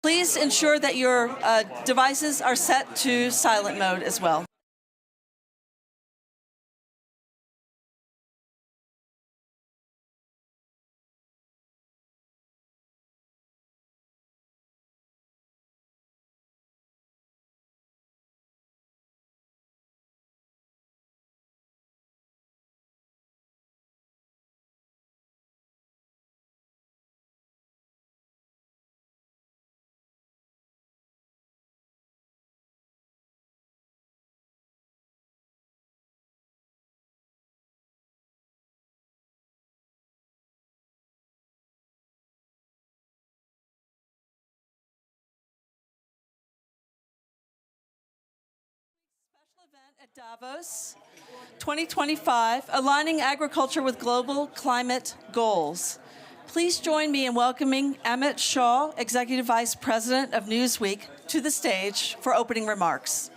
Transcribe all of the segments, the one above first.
Please ensure that your devices are set to silent mode as well. Event at Davos 2025, Aligning Agriculture with Global Climate Goals. Please join me in welcoming Amit Shah, Executive Vice President of Newsweek, to the stage for opening remarks.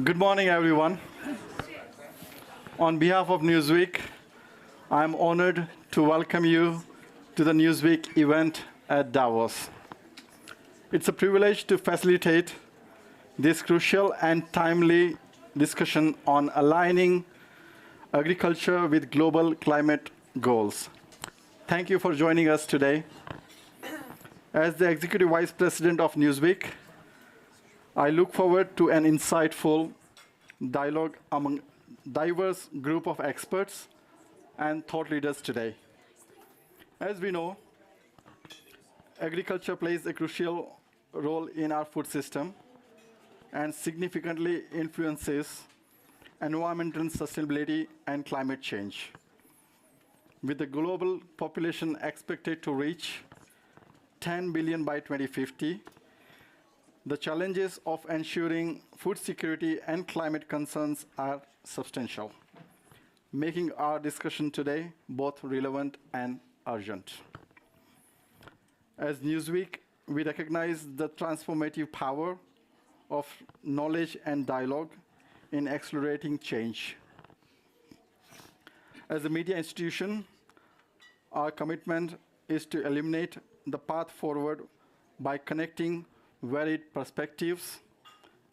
Good morning, everyone. On behalf of Newsweek, I'm honored to welcome you to the Newsweek event at Davos. It's a privilege to facilitate this crucial and timely discussion on aligning agriculture with global climate goals. Thank you for joining us today. As the Executive Vice President of Newsweek, I look forward to an insightful dialogue among diverse group of experts and thought leaders today. As we know, agriculture plays a crucial role in our food system and significantly influences environmental sustainability and climate change. With the global population expected to reach 10 billion by 2050, the challenges of ensuring food security and climate concerns are substantial, making our discussion today both relevant and urgent. As Newsweek, we recognize the transformative power of knowledge and dialogue in accelerating change. As a media institution, our commitment is to illuminate the path forward by connecting varied perspectives,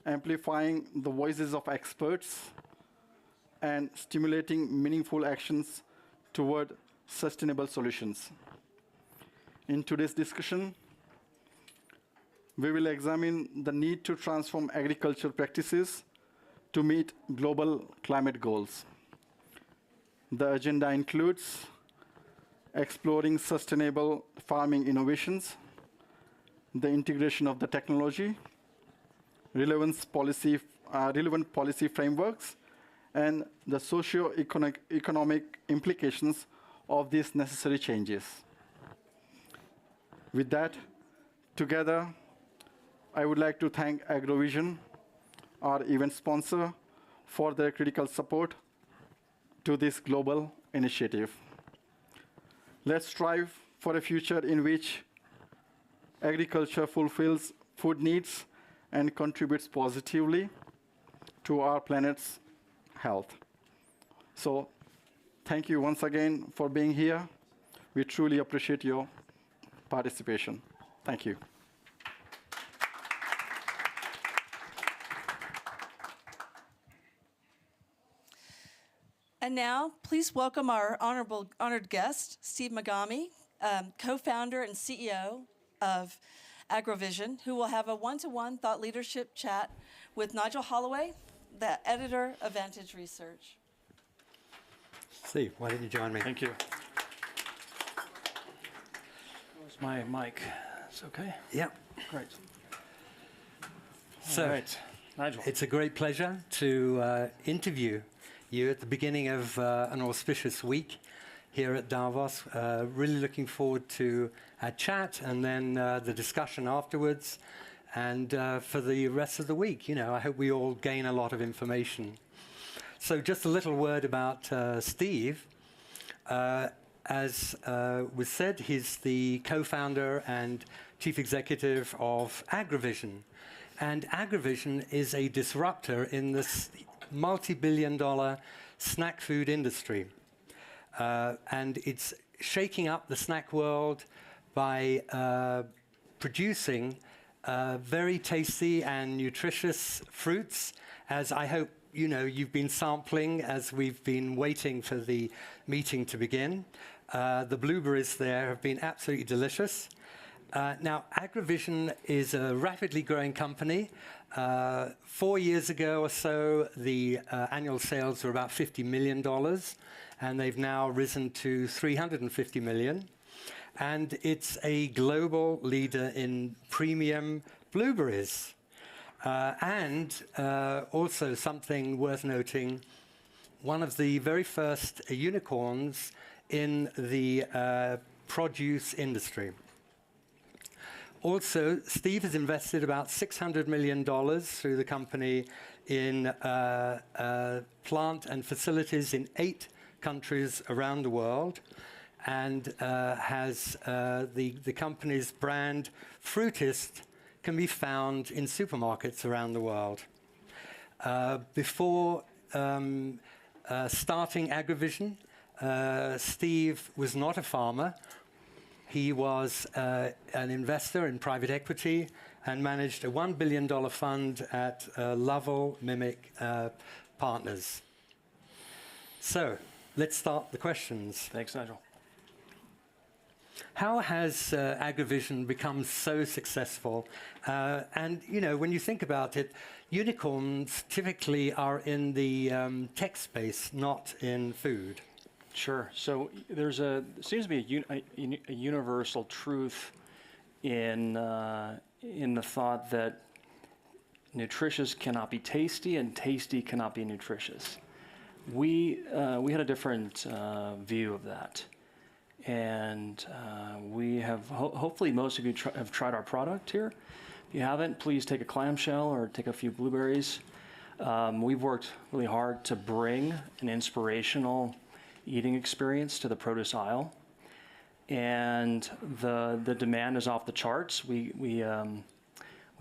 amplifying the voices of experts, and stimulating meaningful actions toward sustainable solutions. In today's discussion, we will examine the need to transform agricultural practices to meet global climate goals. The agenda includes exploring sustainable farming innovations, the integration of the technology, relevant policy frameworks, and the socio-economic implications of these necessary changes. With that, together, I would like to thank AgroVision, our event sponsor, for their critical support to this global initiative. Let's strive for a future in which agriculture fulfills food needs and contributes positively to our planet's health. So, thank you once again for being here. We truly appreciate your participation. Thank you. And now, please welcome our honored guest, Steve Magami, co-founder and CEO of AgroVision, who will have a one-to-one thought leadership chat with Nigel Holloway, the editor of Vantage Research. Steve, why don't you join me? Thank you. Where's my mic? It's okay? Yeah. Great. So, all right. Nigel. It's a great pleasure to interview you at the beginning of an auspicious week here at Davos. Really looking forward to our chat and then the discussion afterwards. And for the rest of the week, you know, I hope we all gain a lot of information. So just a little word about Steve. As was said, he's the co-founder and chief executive of AgroVision. And Agrivision is a disruptor in this multi-billion-dollar snack food industry. And it's shaking up the snack world by producing very tasty and nutritious fruits, as I hope you've been sampling as we've been waiting for the meeting to begin. The blueberries there have been absolutely delicious. Now, Agrivision is a rapidly growing company. 4 years ago or so, the annual sales were about $50 million, and they've now risen to $350 million. And it's a global leader in premium blueberries. And also something worth noting, one of the very first unicorns in the produce industry. Also, Steve has invested about $600 million through the company in plant and facilities in 8 countries around the world, and has the company's brand Fruitist can be found in supermarkets around the world. Before starting Agrivision, Steve was not a farmer. He was an investor in private equity and managed a $1 billion fund at Lovell Mimic Partners. So let's start the questions. Thanks, Nigel. How has Agrivision become so successful? And when you think about it, unicorns typically are in the tech space, not in food. Sure. So seems to be a universal truth in the thought that nutritious cannot be tasty and tasty cannot be nutritious. We had a different view of that. And we have, hopefully most of you have tried our product here. If you haven't, please take a clamshell or take a few blueberries. We've worked really hard to bring an inspirational eating experience to the produce aisle. And the demand is off the charts. We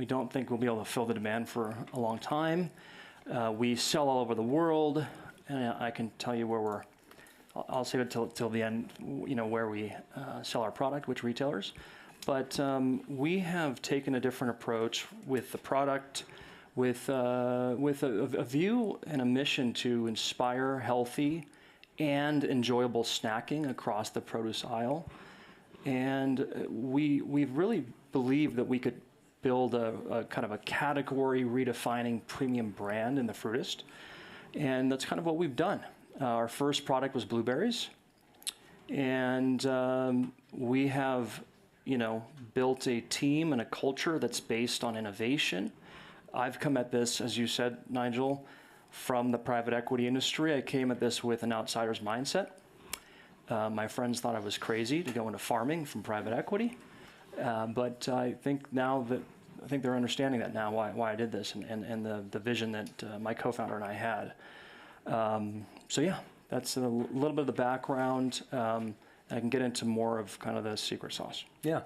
don't think we'll be able to fill the demand for a long time. We sell all over the world, and I can tell you where I'll save it till the end, where we sell our product, which retailers. But we have taken a different approach with the product, with a view and a mission to inspire healthy and enjoyable snacking across the produce aisle. And we really believed that we could build a kind of a category redefining premium brand in the Fruitist. And that's kind of what we've done. Our first product was blueberries, and we have, built a team and a culture that's based on innovation. I've come at this, as you said, Nigel, from the private equity industry. I came at this with an outsider's mindset. My friends thought I was crazy to go into farming from private equity, but I think they're understanding that now, why I did this, and the vision that my co-founder and I had. So yeah, that's a little bit of the background. I can get into more of kind of the secret sauce. Yeah,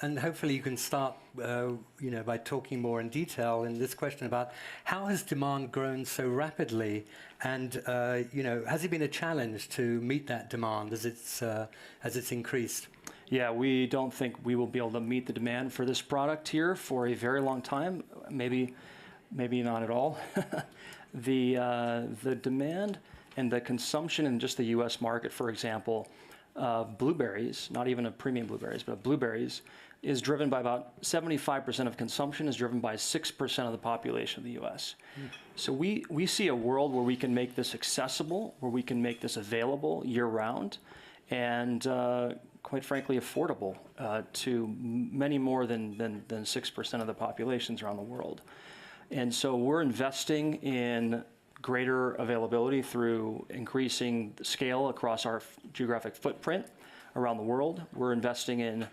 and hopefully you can start, by talking more in detail in this question about how has demand grown so rapidly, and has it been a challenge to meet that demand as it's increased? Yeah, we don't think we will be able to meet the demand for this product here for a very long time. Maybe not at all. The demand and the consumption in just the U.S. market, for example, blueberries, not even of premium blueberries, but of blueberries, is driven by about 75% of consumption is driven by 6% of the population of the U.S. So we see a world where we can make this accessible, where we can make this available year-round, and quite frankly affordable to many more than 6% of the populations around the world. And so we're investing in greater availability through increasing scale across our geographic footprint around the world. We're investing in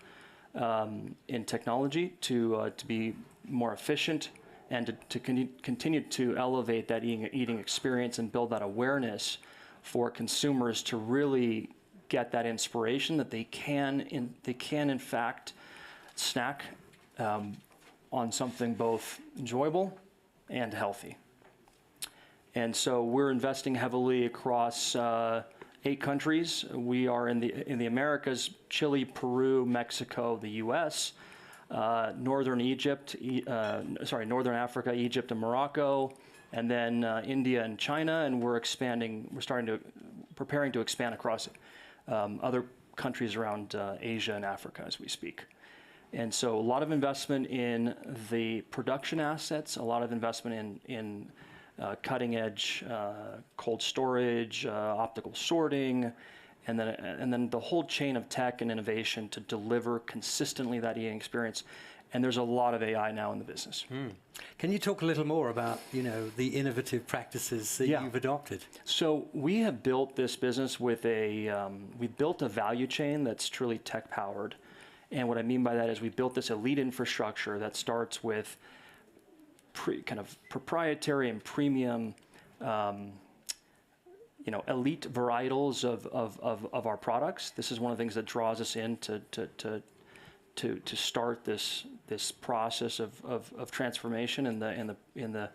technology to be more efficient and to continue to elevate that eating experience and build that awareness for consumers to really get that inspiration that they can in fact snack on something both enjoyable and healthy. And so we're investing heavily across 8 countries. We are in the Americas: Chile, Peru, Mexico, the U.S., Northern Africa, Egypt, and Morocco, and then India and China. And we're expanding. We're preparing to expand across other countries around Asia and Africa as we speak. And so a lot of investment in the production assets, a lot of investment in cutting edge cold storage, optical sorting, and then the whole chain of tech and innovation to deliver consistently that eating experience. And there's a lot of AI now in the business. Can you talk a little more about, the innovative practices that you've adopted? So we have built this business with we built a value chain that's truly tech powered. And what I mean by that is we built this elite infrastructure that starts with kind of proprietary and premium, elite varietals of our products. This is one of the things that draws us in to start this process of transformation in the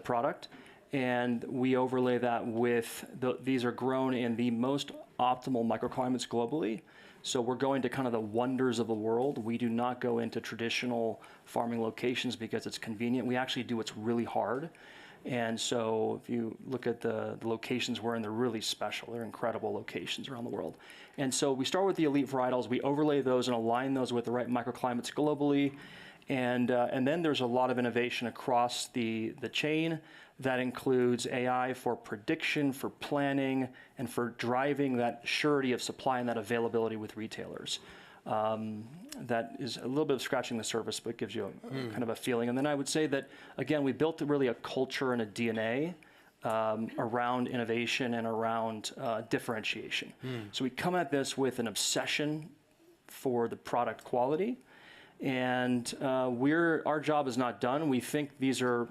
product, and we overlay that with these are grown in the most optimal microclimates globally. So we're going to kind of the wonders of the world. We do not go into traditional farming locations because it's convenient. We actually do what's really hard. And so if you look at the locations we're in, they're really special. They're incredible locations around the world. And so we start with the elite varietals. We overlay those and align those with the right microclimates globally. And then there's a lot of innovation across the chain that includes AI for prediction, for planning, and for driving that surety of supply and that availability with retailers. That is a little bit of scratching the surface, but gives you a kind of a feeling. And then I would say that, again, we built really a culture and a DNA around innovation and around differentiation. So we come at this with an obsession for the product quality. And our job is not done. We think these are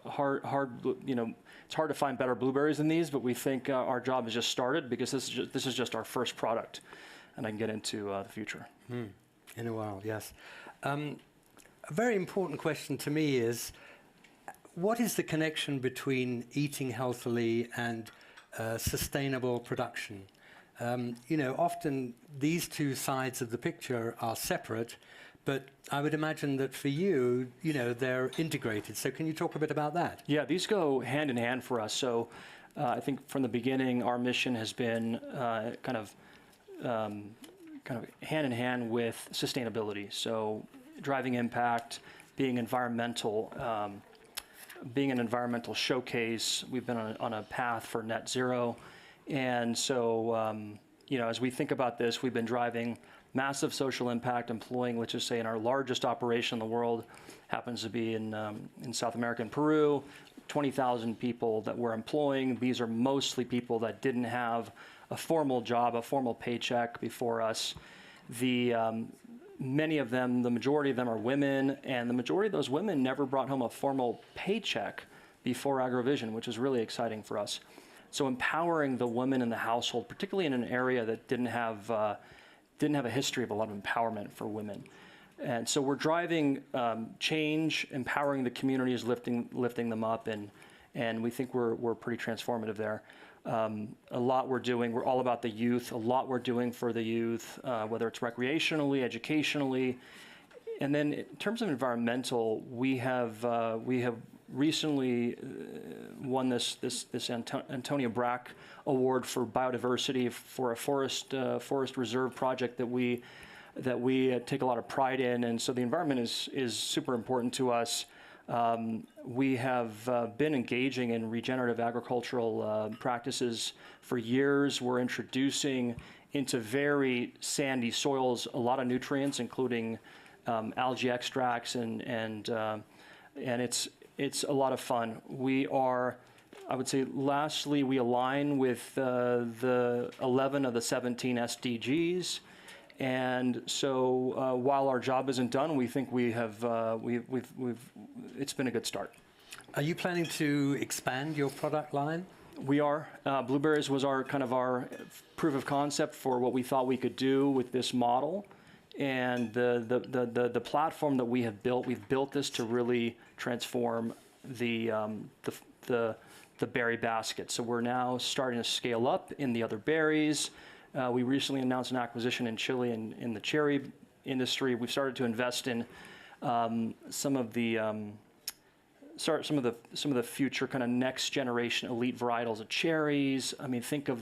hard. It's hard to find better blueberries than these, but we think our job has just started because this is just our first product, and I can get into the future. In a while, yes. A very important question to me is, what is the connection between eating healthily and sustainable production? Often these two sides of the picture are separate, but I would imagine that for you, they're integrated. So can you talk a bit about that? Yeah, these go hand in hand for us. So I think from the beginning, our mission has been kind of hand in hand with sustainability. So driving impact, being environmental, being an environmental showcase. We've been on a path for net zero. And so, as we think about this, we've been driving massive social impact, employing, let's just say in our largest operation in the world, happens to be in South America and Peru, 20,000 people that we're employing. These are mostly people that didn't have a formal job, a formal paycheck before us. Many of them, the majority of them are women, and the majority of those women never brought home a formal paycheck before AgroVision, which is really exciting for us. So empowering the women in the household, particularly in an area that didn't have a history of a lot of empowerment for women. And so we're driving change, empowering the communities, lifting them up, and we think we're pretty transformative there. A lot we're doing, we're all about the youth, a lot we're doing for the youth, whether it's recreationally, educationally. And then in terms of environmental, we have recently won this Antonia Brack Award for biodiversity for a forest reserve project that we take a lot of pride in, and so the environment is super important to us. We have been engaging in regenerative agricultural practices for years. We're introducing into very sandy soils a lot of nutrients, including algae extracts, and it's a lot of fun. I would say, lastly, we align with the 11 of the 17 SDGs. And so while our job isn't done, we think it's been a good start. Are you planning to expand your product line? We are. Blueberries was our proof of concept for what we thought we could do with this model. And the platform that we have built, we've built this to really transform the berry basket. So we're now starting to scale up in the other berries. We recently announced an acquisition in Chile in the cherry industry. We've started to invest in some of the future kind of next generation elite varietals of cherries. I mean, think of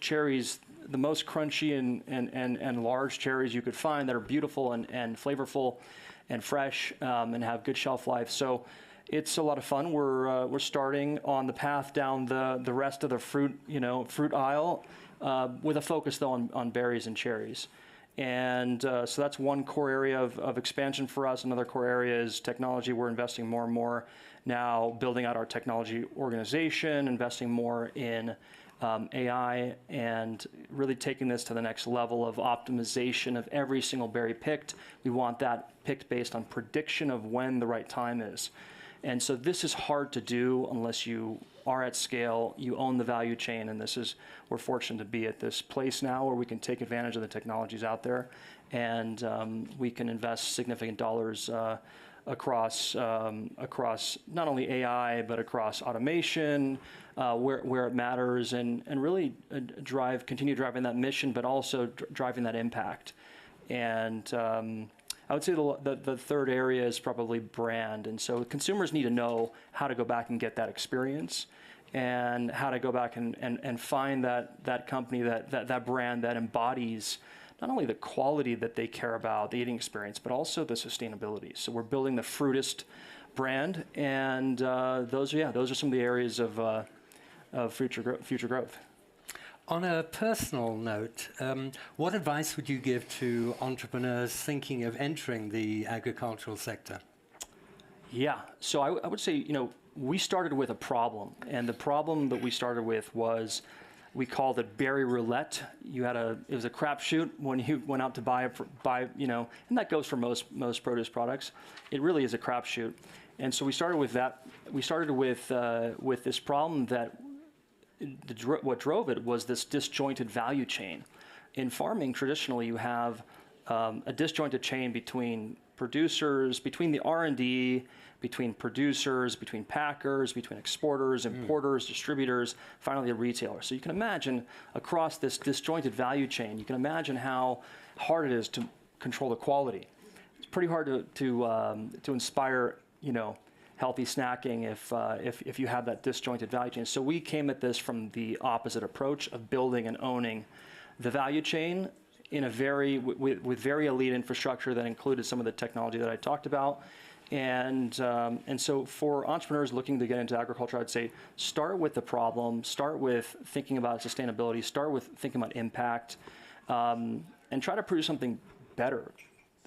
cherries, the most crunchy and large cherries you could find that are beautiful and flavorful and fresh and have good shelf life. So it's a lot of fun. We're starting on the path down the rest of the fruit aisle with a focus though on berries and cherries. And so that's one core area of expansion for us. Another core area is technology. We're investing more and more now, building out our technology organization, investing more in AI, and really taking this to the next level of optimization of every single berry picked. We want that picked based on prediction of when the right time is. And so this is hard to do unless you are at scale, you own the value chain, and we're fortunate to be at this place now where we can take advantage of the technologies out there, and we can invest significant dollars across not only AI, but across automation, where it matters, and really continue driving that mission, but also driving that impact. And I would say the third area is probably brand. And so consumers need to know how to go back and get that experience, and how to go back and find that company, that brand that embodies not only the quality that they care about, the eating experience, but also the sustainability. So we're building the Fruitist brand, and those are some of the areas of future growth. On a personal note, what advice would you give to entrepreneurs thinking of entering the agricultural sector? Yeah, so I would say, we started with a problem, and the problem that we started with was, we called it berry roulette. It was a crapshoot when you went out to buy, and that goes for most produce products. It really is a crapshoot, and so we started with that. We started with this problem that what drove it was this disjointed value chain. In farming, traditionally, you have a disjointed chain between producers, between the R&D, between producers, between packers, between exporters, importers, distributors, finally a retailer. So you can imagine across this disjointed value chain, you can imagine how hard it is to control the quality. It's pretty hard to inspire, healthy snacking if you have that disjointed value chain. So we came at this from the opposite approach of building and owning the value chain in with very elite infrastructure that included some of the technology that I talked about. And so for entrepreneurs looking to get into agriculture, I'd say start with the problem, start with thinking about sustainability, start with thinking about impact, and try to produce something better,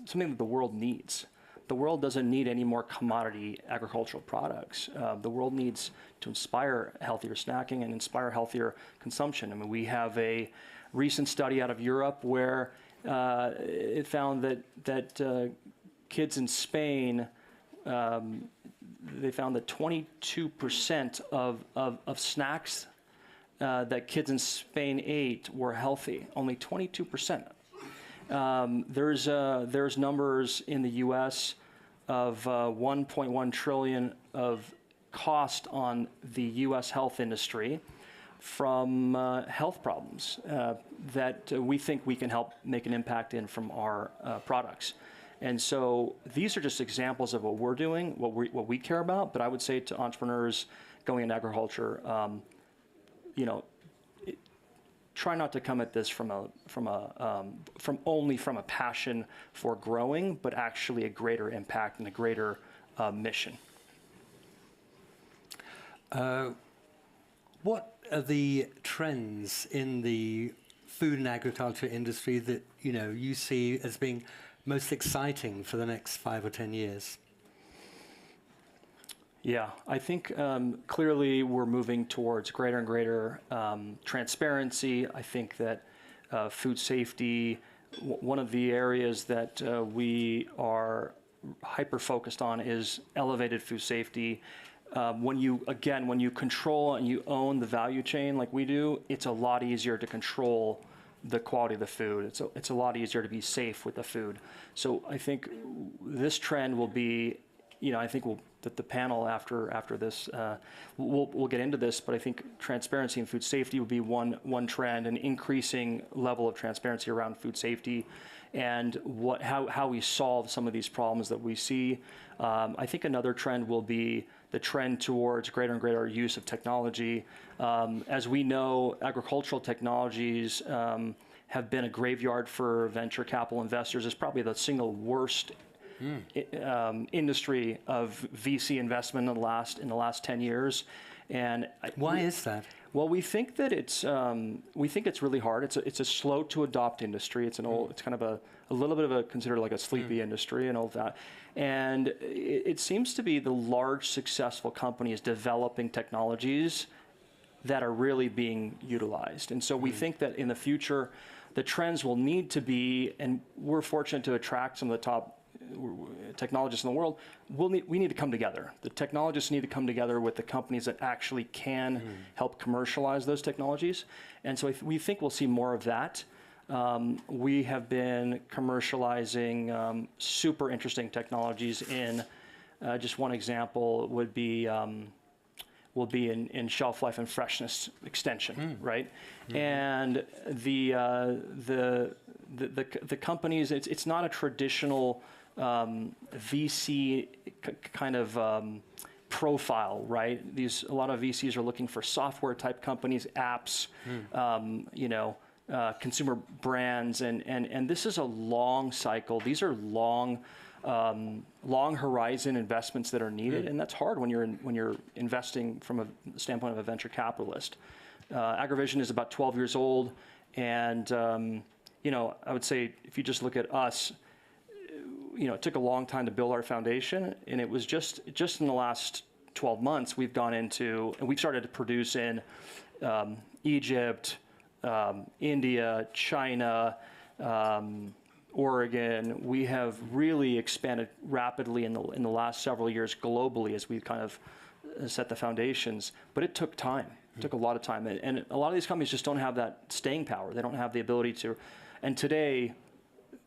something that the world needs. The world doesn't need any more commodity agricultural products. The world needs to inspire healthier snacking and inspire healthier consumption. I mean, we have a recent study out of Europe where it found that kids in Spain, they found that 22% of snacks that kids in Spain ate were healthy. Only 22%. There's numbers in the U.S. of 1.1 trillion of cost on the U.S. health industry from health problems that we think we can help make an impact in from our products. And so these are just examples of what we're doing, what we care about. But I would say to entrepreneurs going into agriculture, try not to come at this from only from a passion for growing, but actually a greater impact and a greater mission. What are the trends in the food and agriculture industry that you see as being most exciting for the next 5 or 10 years? Yeah, I think clearly we're moving towards greater and greater transparency. I think that food safety, one of the areas that we are hyper-focused on is elevated food safety. When you control and you own the value chain like we do, it's a lot easier to control the quality of the food. It's a lot easier to be safe with the food. So I think this trend will be, I think that the panel after this, we'll get into this, but I think transparency and food safety will be one trend, an increasing level of transparency around food safety and how we solve some of these problems that we see. I think another trend will be the trend towards greater and greater use of technology. As we know, agricultural technologies have been a graveyard for venture capital investors. It's probably the single worst industry of VC investment in the last 10 years. And why is that? Well, we think that it's really hard. It's a slow to adopt industry. It's kind of a little bit of a considered like a sleepy industry and all that. And it seems to be the large successful companies developing technologies that are really being utilized. And so we think that in the future, the trends will need to be, and we're fortunate to attract some of the top technologists in the world, we need to come together. The technologists need to come together with the companies that actually can help commercialize those technologies. And so we think we'll see more of that. We have been commercializing super interesting technologies in, just one example would be in shelf life and freshness extension, right? And the companies, it's not a traditional VC kind of profile, right? A lot of VCs are looking for software type companies, apps, consumer brands, and this is a long cycle. These are long horizon investments that are needed, and that's hard when you're investing from a standpoint of a venture capitalist. AgriVision is about 12 years old, and I would say if you just look at us, it took a long time to build our foundation, and it was just in the last 12 months we've started to produce in Egypt, India, China, Oregon. We have really expanded rapidly in the last several years globally as we kind of set the foundations, but it took time. It took a lot of time, and a lot of these companies just don't have that staying power. They don't have the ability to, and today,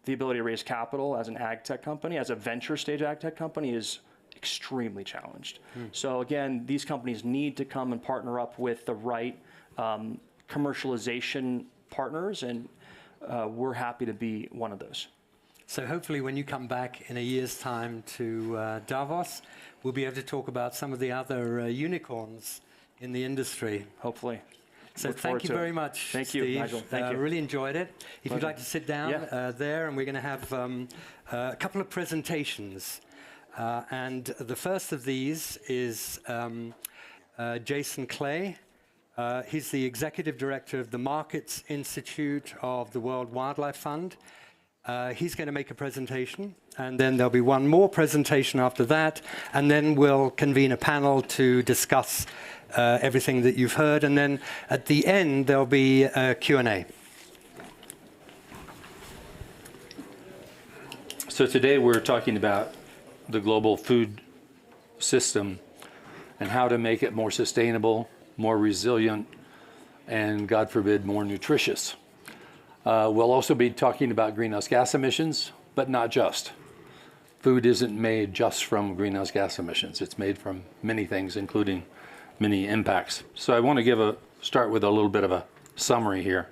the ability to raise capital as an ag tech company, as a venture stage ag tech company, is extremely challenged. So again, these companies need to come and partner up with the right commercialization partners, and we're happy to be one of those. So hopefully when you come back in a year's time to Davos, we'll be able to talk about some of the other unicorns in the industry. Hopefully. So thank you very much, Thank you, Steve. Nigel. Thank you. Really enjoyed it. If you'd like to sit down there, and we're going to have a couple of presentations. And the first of these is Jason Clay. He's the Executive Director of the Markets Institute of the World Wildlife Fund. He's going to make a presentation, and then there'll be one more presentation after that, and then we'll convene a panel to discuss everything that you've heard, and then at the end there'll be a Q&A. So today we're talking about the global food system and how to make it more sustainable, more resilient, and God forbid, more nutritious. We'll also be talking about greenhouse gas emissions, but not just. Food isn't made just from greenhouse gas emissions. It's made from many things, including many impacts. So I want to start with a little bit of a summary here.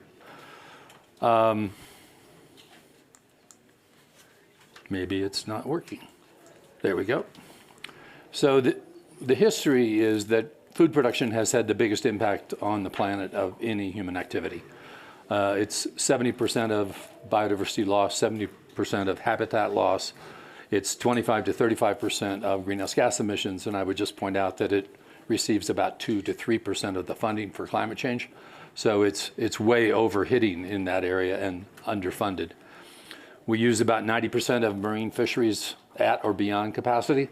Maybe it's not working. There we go. So the history is that food production has had the biggest impact on the planet of any human activity. It's 70% of biodiversity loss, 70% of habitat loss. It's 25 to 35% of greenhouse gas emissions, and I would just point out that it receives about 2 to 3% of the funding for climate change. So it's way overhitting in that area and underfunded. We use about 90% of marine fisheries at or beyond capacity.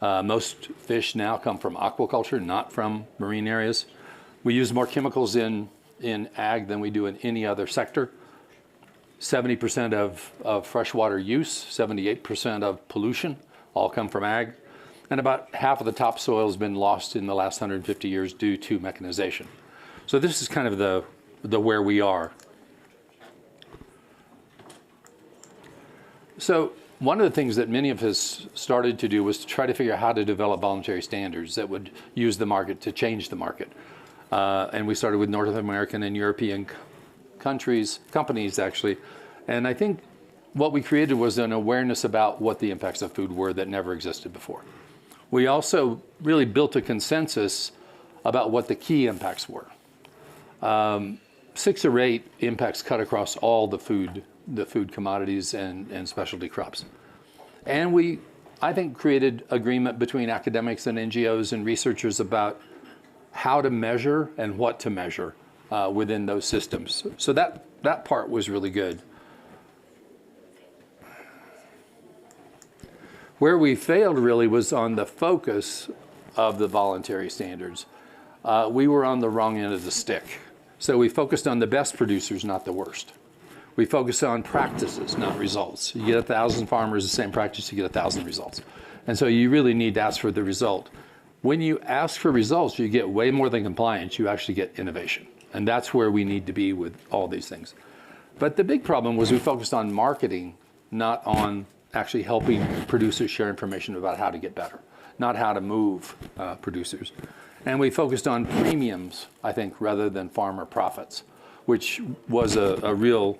Most fish now come from aquaculture, not from marine areas. We use more chemicals in ag than we do in any other sector. 70% of freshwater use, 78% of pollution, all come from ag. And about half of the topsoil has been lost in the last 150 years due to mechanization. So this is kind of the where we are. So one of the things that many of us started to do was to try to figure out how to develop voluntary standards that would use the market to change the market. And we started with North American and European companies actually. And I think what we created was an awareness about what the impacts of food were that never existed before. We also really built a consensus about what the key impacts were. 6 or 8 impacts cut across all the food commodities and specialty crops. And we, I think, created agreement between academics and NGOs and researchers about how to measure and what to measure within those systems. So that part was really good. Where we failed really was on the focus of the voluntary standards. We were on the wrong end of the stick. So we focused on the best producers, not the worst. We focused on practices, not results. You get 1,000 farmers, the same practice, you get 1,000 results. And so you really need to ask for the result. When you ask for results, you get way more than compliance, you actually get innovation. And that's where we need to be with all these things. But the big problem was we focused on marketing, not on actually helping producers share information about how to get better, not how to move producers. And we focused on premiums, I think, rather than farmer profits, which was a real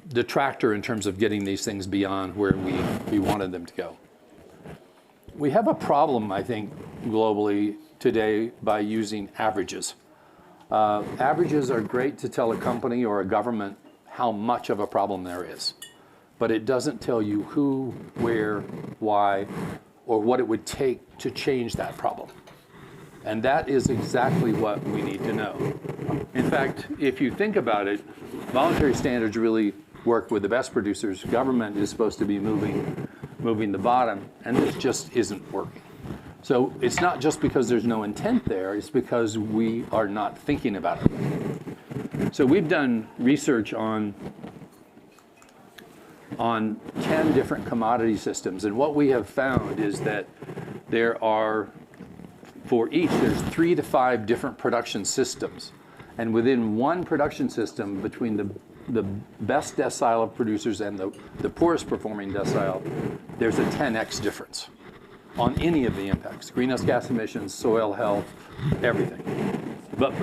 detractor in terms of getting these things beyond where we wanted them to go. We have a problem, I think, globally today by using averages. Averages are great to tell a company or a government how much of a problem there is, but it doesn't tell you who, where, why, or what it would take to change that problem. And that is exactly what we need to know. In fact, if you think about it, voluntary standards really work with the best producers. Government is supposed to be moving the bottom, and this just isn't working. So it's not just because there's no intent there, it's because we are not thinking about it. So we've done research on 10 different commodity systems, and what we have found is that there are, for each, there's 3 to 5 different production systems. And within one production system, between the best decile of producers and the poorest performing decile, there's a 10x difference on any of the impacts: greenhouse gas emissions, soil health, everything. But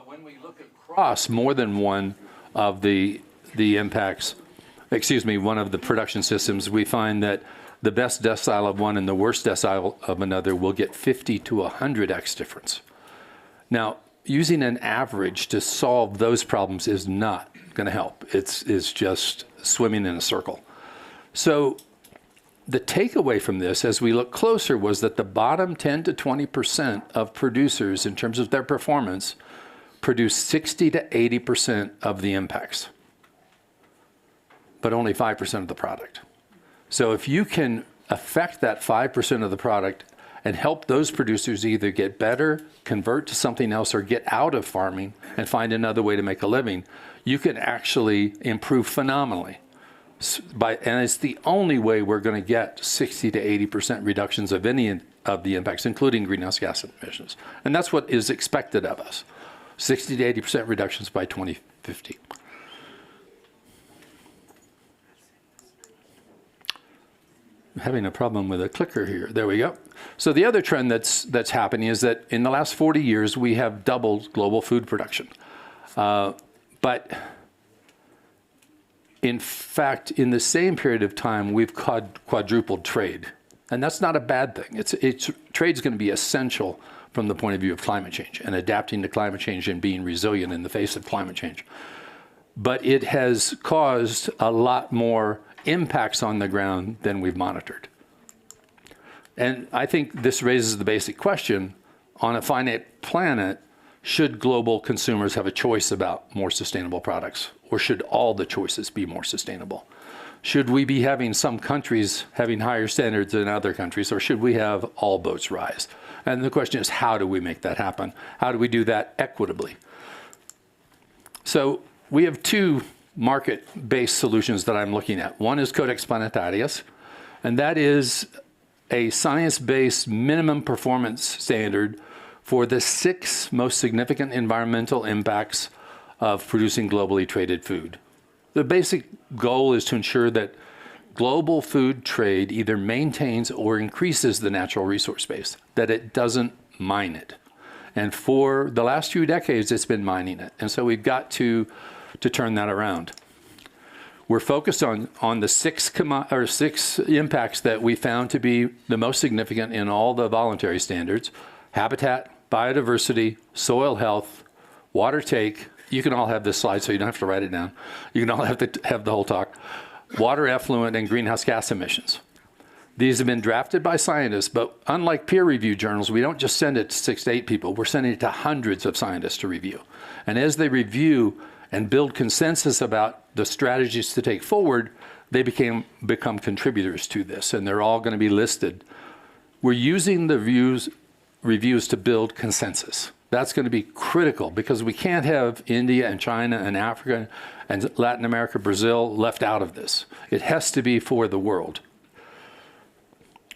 when we look across more than one of the impacts, one of the production systems, we find that the best decile of one and the worst decile of another will get 50 to 100x difference. Now, using an average to solve those problems is not going to help. It's just swimming in a circle. So the takeaway from this, as we look closer, was that the bottom 10 to 20% of producers, in terms of their performance, produce 60 to 80% of the impacts, but only 5% of the product. So if you can affect that 5% of the product and help those producers either get better, convert to something else, or get out of farming and find another way to make a living, you can actually improve phenomenally. And it's the only way we're going to get 60 to 80% reductions of any of the impacts, including greenhouse gas emissions. And that's what is expected of us: 60 to 80% reductions by 2050. I'm having a problem with a clicker here. There we go. So the other trend that's happening is that in the last 40 years, we have doubled global food production. But in fact, in the same period of time, we've quadrupled trade. And that's not a bad thing. Trade's going to be essential from the point of view of climate change and adapting to climate change and being resilient in the face of climate change. But it has caused a lot more impacts on the ground than we've monitored. And I think this raises the basic question: on a finite planet, should global consumers have a choice about more sustainable products, or should all the choices be more sustainable? Should we be having some countries having higher standards than other countries, or should we have all boats rise? And the question is, how do we make that happen? How do we do that equitably? So we have 2 market-based solutions that I'm looking at. One is Codex Planetarius, and that is a science-based minimum performance standard for the 6 most significant environmental impacts of producing globally traded food. The basic goal is to ensure that global food trade either maintains or increases the natural resource base, that it doesn't mine it. And for the last few decades, it's been mining it. And so we've got to turn that around. We're focused on the 6 impacts that we found to be the most significant in all the voluntary standards: habitat, biodiversity, soil health, water take. You can all have this slide, so you don't have to write it down. You can all have the whole talk. Water effluent and greenhouse gas emissions. These have been drafted by scientists, but unlike peer-reviewed journals, we don't just send it to 6 to 8 people. We're sending it to hundreds of scientists to review. And as they review and build consensus about the strategies to take forward, they become contributors to this, and they're all going to be listed. We're using the reviews to build consensus. That's going to be critical because we can't have India and China and Africa and Latin America, Brazil left out of this. It has to be for the world.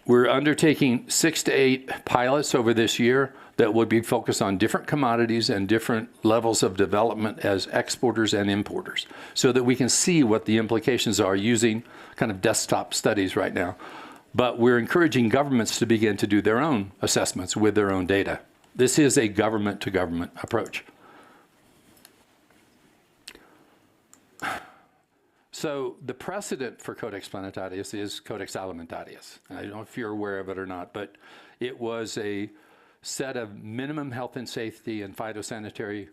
We're undertaking 6 to 8 pilots over this year that would be focused on different commodities and different levels of development as exporters and importers, so that we can see what the implications are using kind of desktop studies right now. But we're encouraging governments to begin to do their own assessments with their own data. This is a government-to-government approach. So the precedent for Codex Planetarius is Codex Alimentarius. I don't know if you're aware of it or not, but it was a set of minimum health and safety and phytosanitary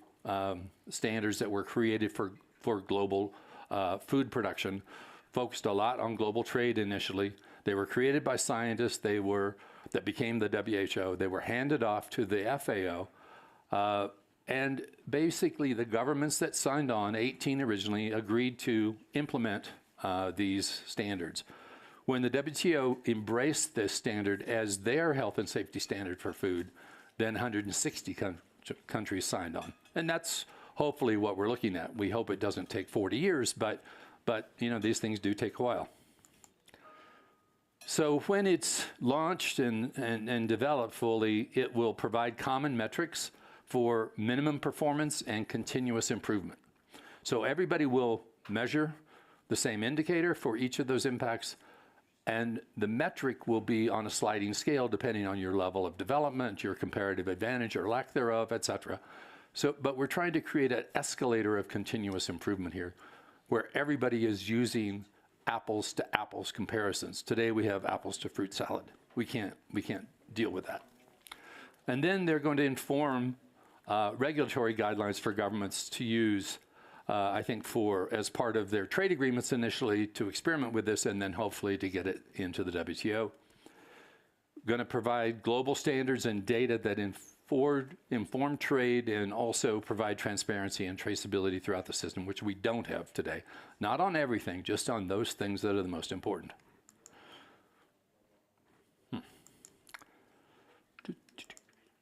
standards that were created for global food production, focused a lot on global trade initially. They were created by scientists. That became the WHO. They were handed off to the FAO. And basically, the governments that signed on, 18 originally, agreed to implement these standards. When the WTO embraced this standard as their health and safety standard for food, then 160 countries signed on. And that's hopefully what we're looking at. We hope it doesn't take 40 years, but you know, these things do take a while. So when it's launched and developed fully, it will provide common metrics for minimum performance and continuous improvement. So everybody will measure the same indicator for each of those impacts, and the metric will be on a sliding scale depending on your level of development, your comparative advantage or lack thereof, et cetera. But we're trying to create an escalator of continuous improvement here, where everybody is using apples to apples comparisons. Today we have apples to fruit salad. We can't deal with that. And then they're going to inform regulatory guidelines for governments to use, I think, as part of their trade agreements initially to experiment with this, and then hopefully to get it into the WTO. Going to provide global standards and data that inform trade and also provide transparency and traceability throughout the system, which we don't have today. Not on everything, just on those things that are the most important.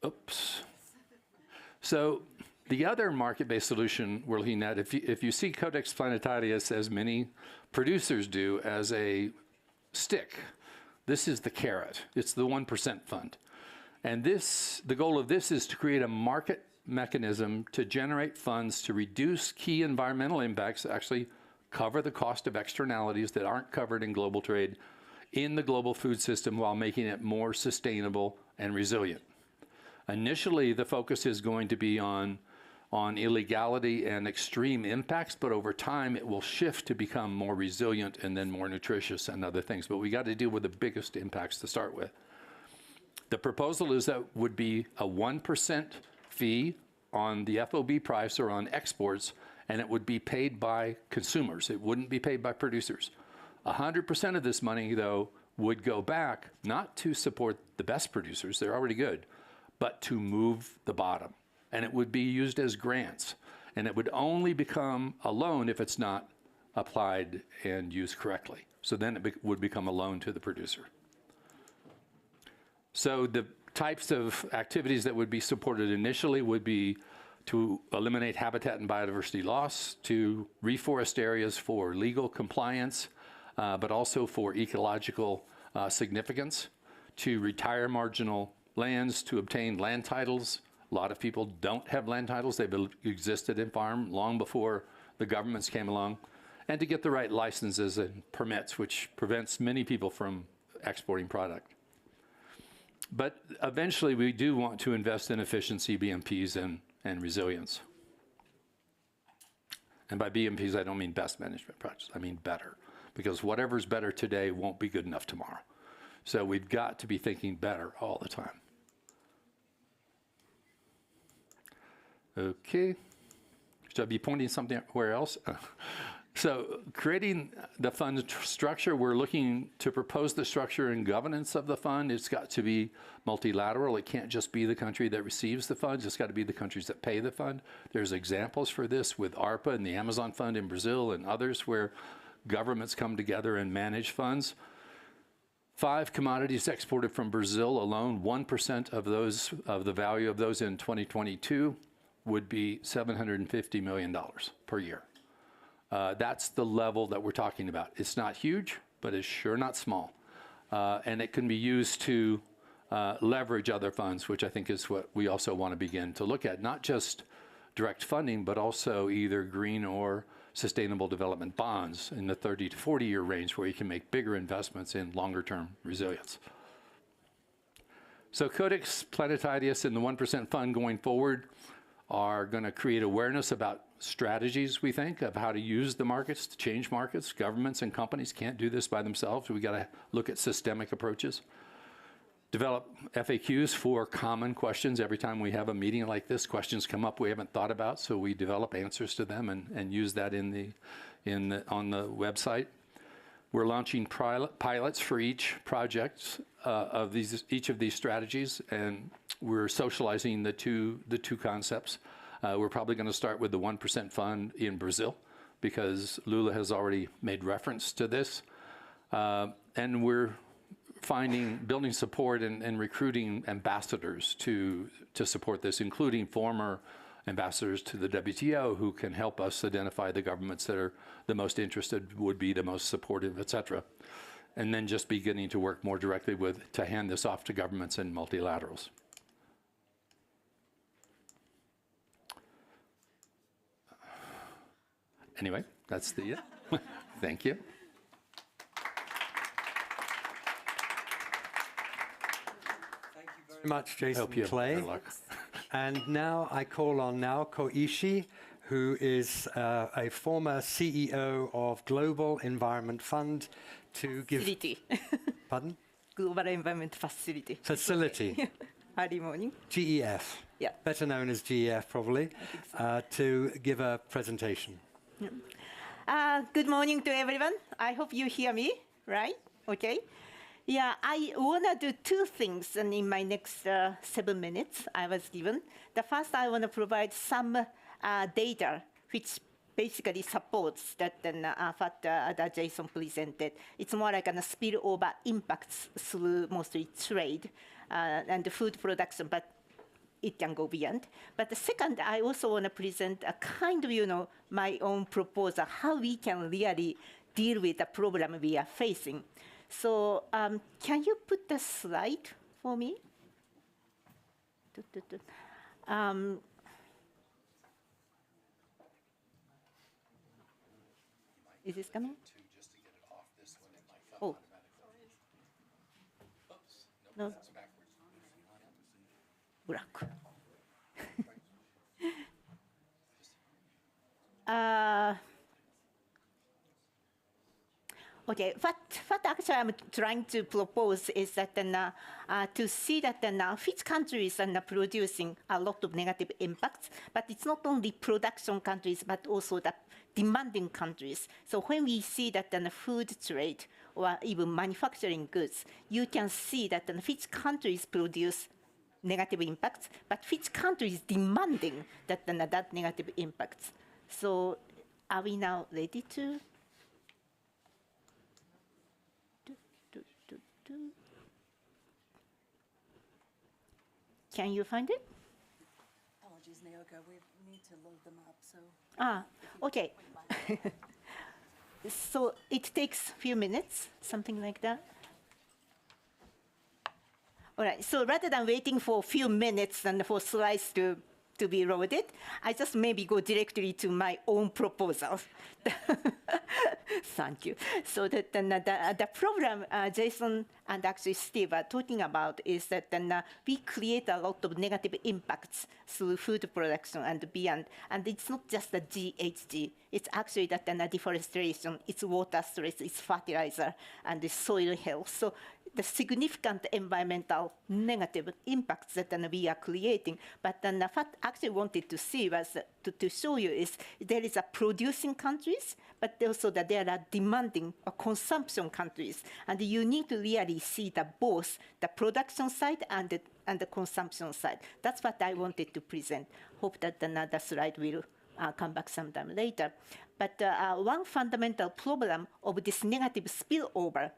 Oops. So the other market-based solution we're looking at, if you see Codex Planetarius, as many producers do, as a stick, this is the carrot. It's the 1% fund. And the goal of this is to create a market mechanism to generate funds to reduce key environmental impacts, actually cover the cost of externalities that aren't covered in global trade in the global food system while making it more sustainable and resilient. Initially, the focus is going to be on illegality and extreme impacts, but over time it will shift to become more resilient and then more nutritious and other things. But we got to deal with the biggest impacts to start with. The proposal is that would be a 1% fee on the FOB price or on exports, and it would be paid by consumers. It wouldn't be paid by producers. 100% of this money, though, would go back not to support the best producers, they're already good, but to move the bottom. And it would be used as grants. And it would only become a loan if it's not applied and used correctly. So then it would become a loan to the producer. So the types of activities that would be supported initially would be to eliminate habitat and biodiversity loss, to reforest areas for legal compliance, but also for ecological significance, to retire marginal lands, to obtain land titles A lot of people don't have land titles. They've existed in farm long before the governments came along. And to get the right licenses and permits, which prevents many people from exporting product. But eventually, we do want to invest in efficiency, BMPs, and resilience. And by BMPs, I don't mean best management practice. I mean better. Because whatever's better today won't be good enough tomorrow. So we've got to be thinking better all the time. Okay. Should I be pointing somewhere else? So creating the fund structure, we're looking to propose the structure and governance of the fund. It's got to be multilateral. It can't just be the country that receives the funds. It's got to be the countries that pay the fund. There's examples for this with ARPA and the Amazon Fund in Brazil and others where governments come together and manage funds. 5 commodities exported from Brazil alone, 1% of those, of the value of those in 2022 would be $750 million per year. That's the level that we're talking about. It's not huge, but it's sure not small. And it can be used to leverage other funds, which I think is what we also want to begin to look at, not just direct funding, but also either green or sustainable development bonds in the 30 to 40 year range where you can make bigger investments in longer term resilience. So Codex Planetarius and the 1% fund going forward are going to create awareness about strategies, we think, of how to use the markets to change markets. Governments and companies can't do this by themselves. We got to look at systemic approaches. Develop FAQs for common questions. Every time we have a meeting like this, questions come up we haven't thought about, so we develop answers to them and use that on the website. We're launching pilots for each project of each of these strategies, and we're socializing the two concepts. We're probably going to start with the 1% fund in Brazil because Lula has already made reference to this. And we're building support and recruiting ambassadors to support this, including former ambassadors to the WTO who can help us identify the governments that are the most interested, would be the most supportive, et cetera. And then just beginning to work more directly to hand this off to governments and multilaterals. Anyway, that's the thank you. Thank you very much, Jason Hope you Clay. have good luck. And now I call on Naoko Ishii, who is a former CEO of Global Environment Fund, to give... Facility. Pardon? Global Environment Facility. Facility. Early morning. GEF. Yeah. Better known as GEF, probably, to give a presentation. Good morning to everyone. I hope you hear me, right? Okay. Yeah, I want to do 2 things in my next 7 minutes I was given. The first, I want to provide some data which basically supports that that Jason presented. It's more like a spillover impacts through mostly trade and food production, but it can go beyond. But the second, I also want to present a kind of, my own proposal, how we can really deal with the problem we are facing. So can you put the slide for me? Is this coming? Oh. No. Black. Okay, what actually I'm trying to propose is that to see that which countries are producing a lot of negative impacts, but it's not only production countries, but also the demanding countries. So when we see that the food trade or even manufacturing goods, you can see that which countries produce negative impacts, but which country is demanding that negative impacts. So are we now ready to? Can you find it? Apologies, Naoko. We need to load them up. So. Okay. So it takes a few minutes, something like that. All right, so rather than waiting for a few minutes and for slides to be loaded, I just maybe go directly to my own proposal. Thank you. So that the program Jason and actually Steve are talking about is that we create a lot of negative impacts through food production and beyond. And it's not just the GHG. It's actually that deforestation, it's water stress, it's fertilizer, and the soil health. So the significant environmental negative impacts that we are creating. But then what I actually wanted to see was to show you is there is a producing countries, but also that there are demanding or consumption countries. And you need to really see both the production side and the consumption side. That's what I wanted to present. Hope that another slide will come back sometime later. But one fundamental problem of this negative spillover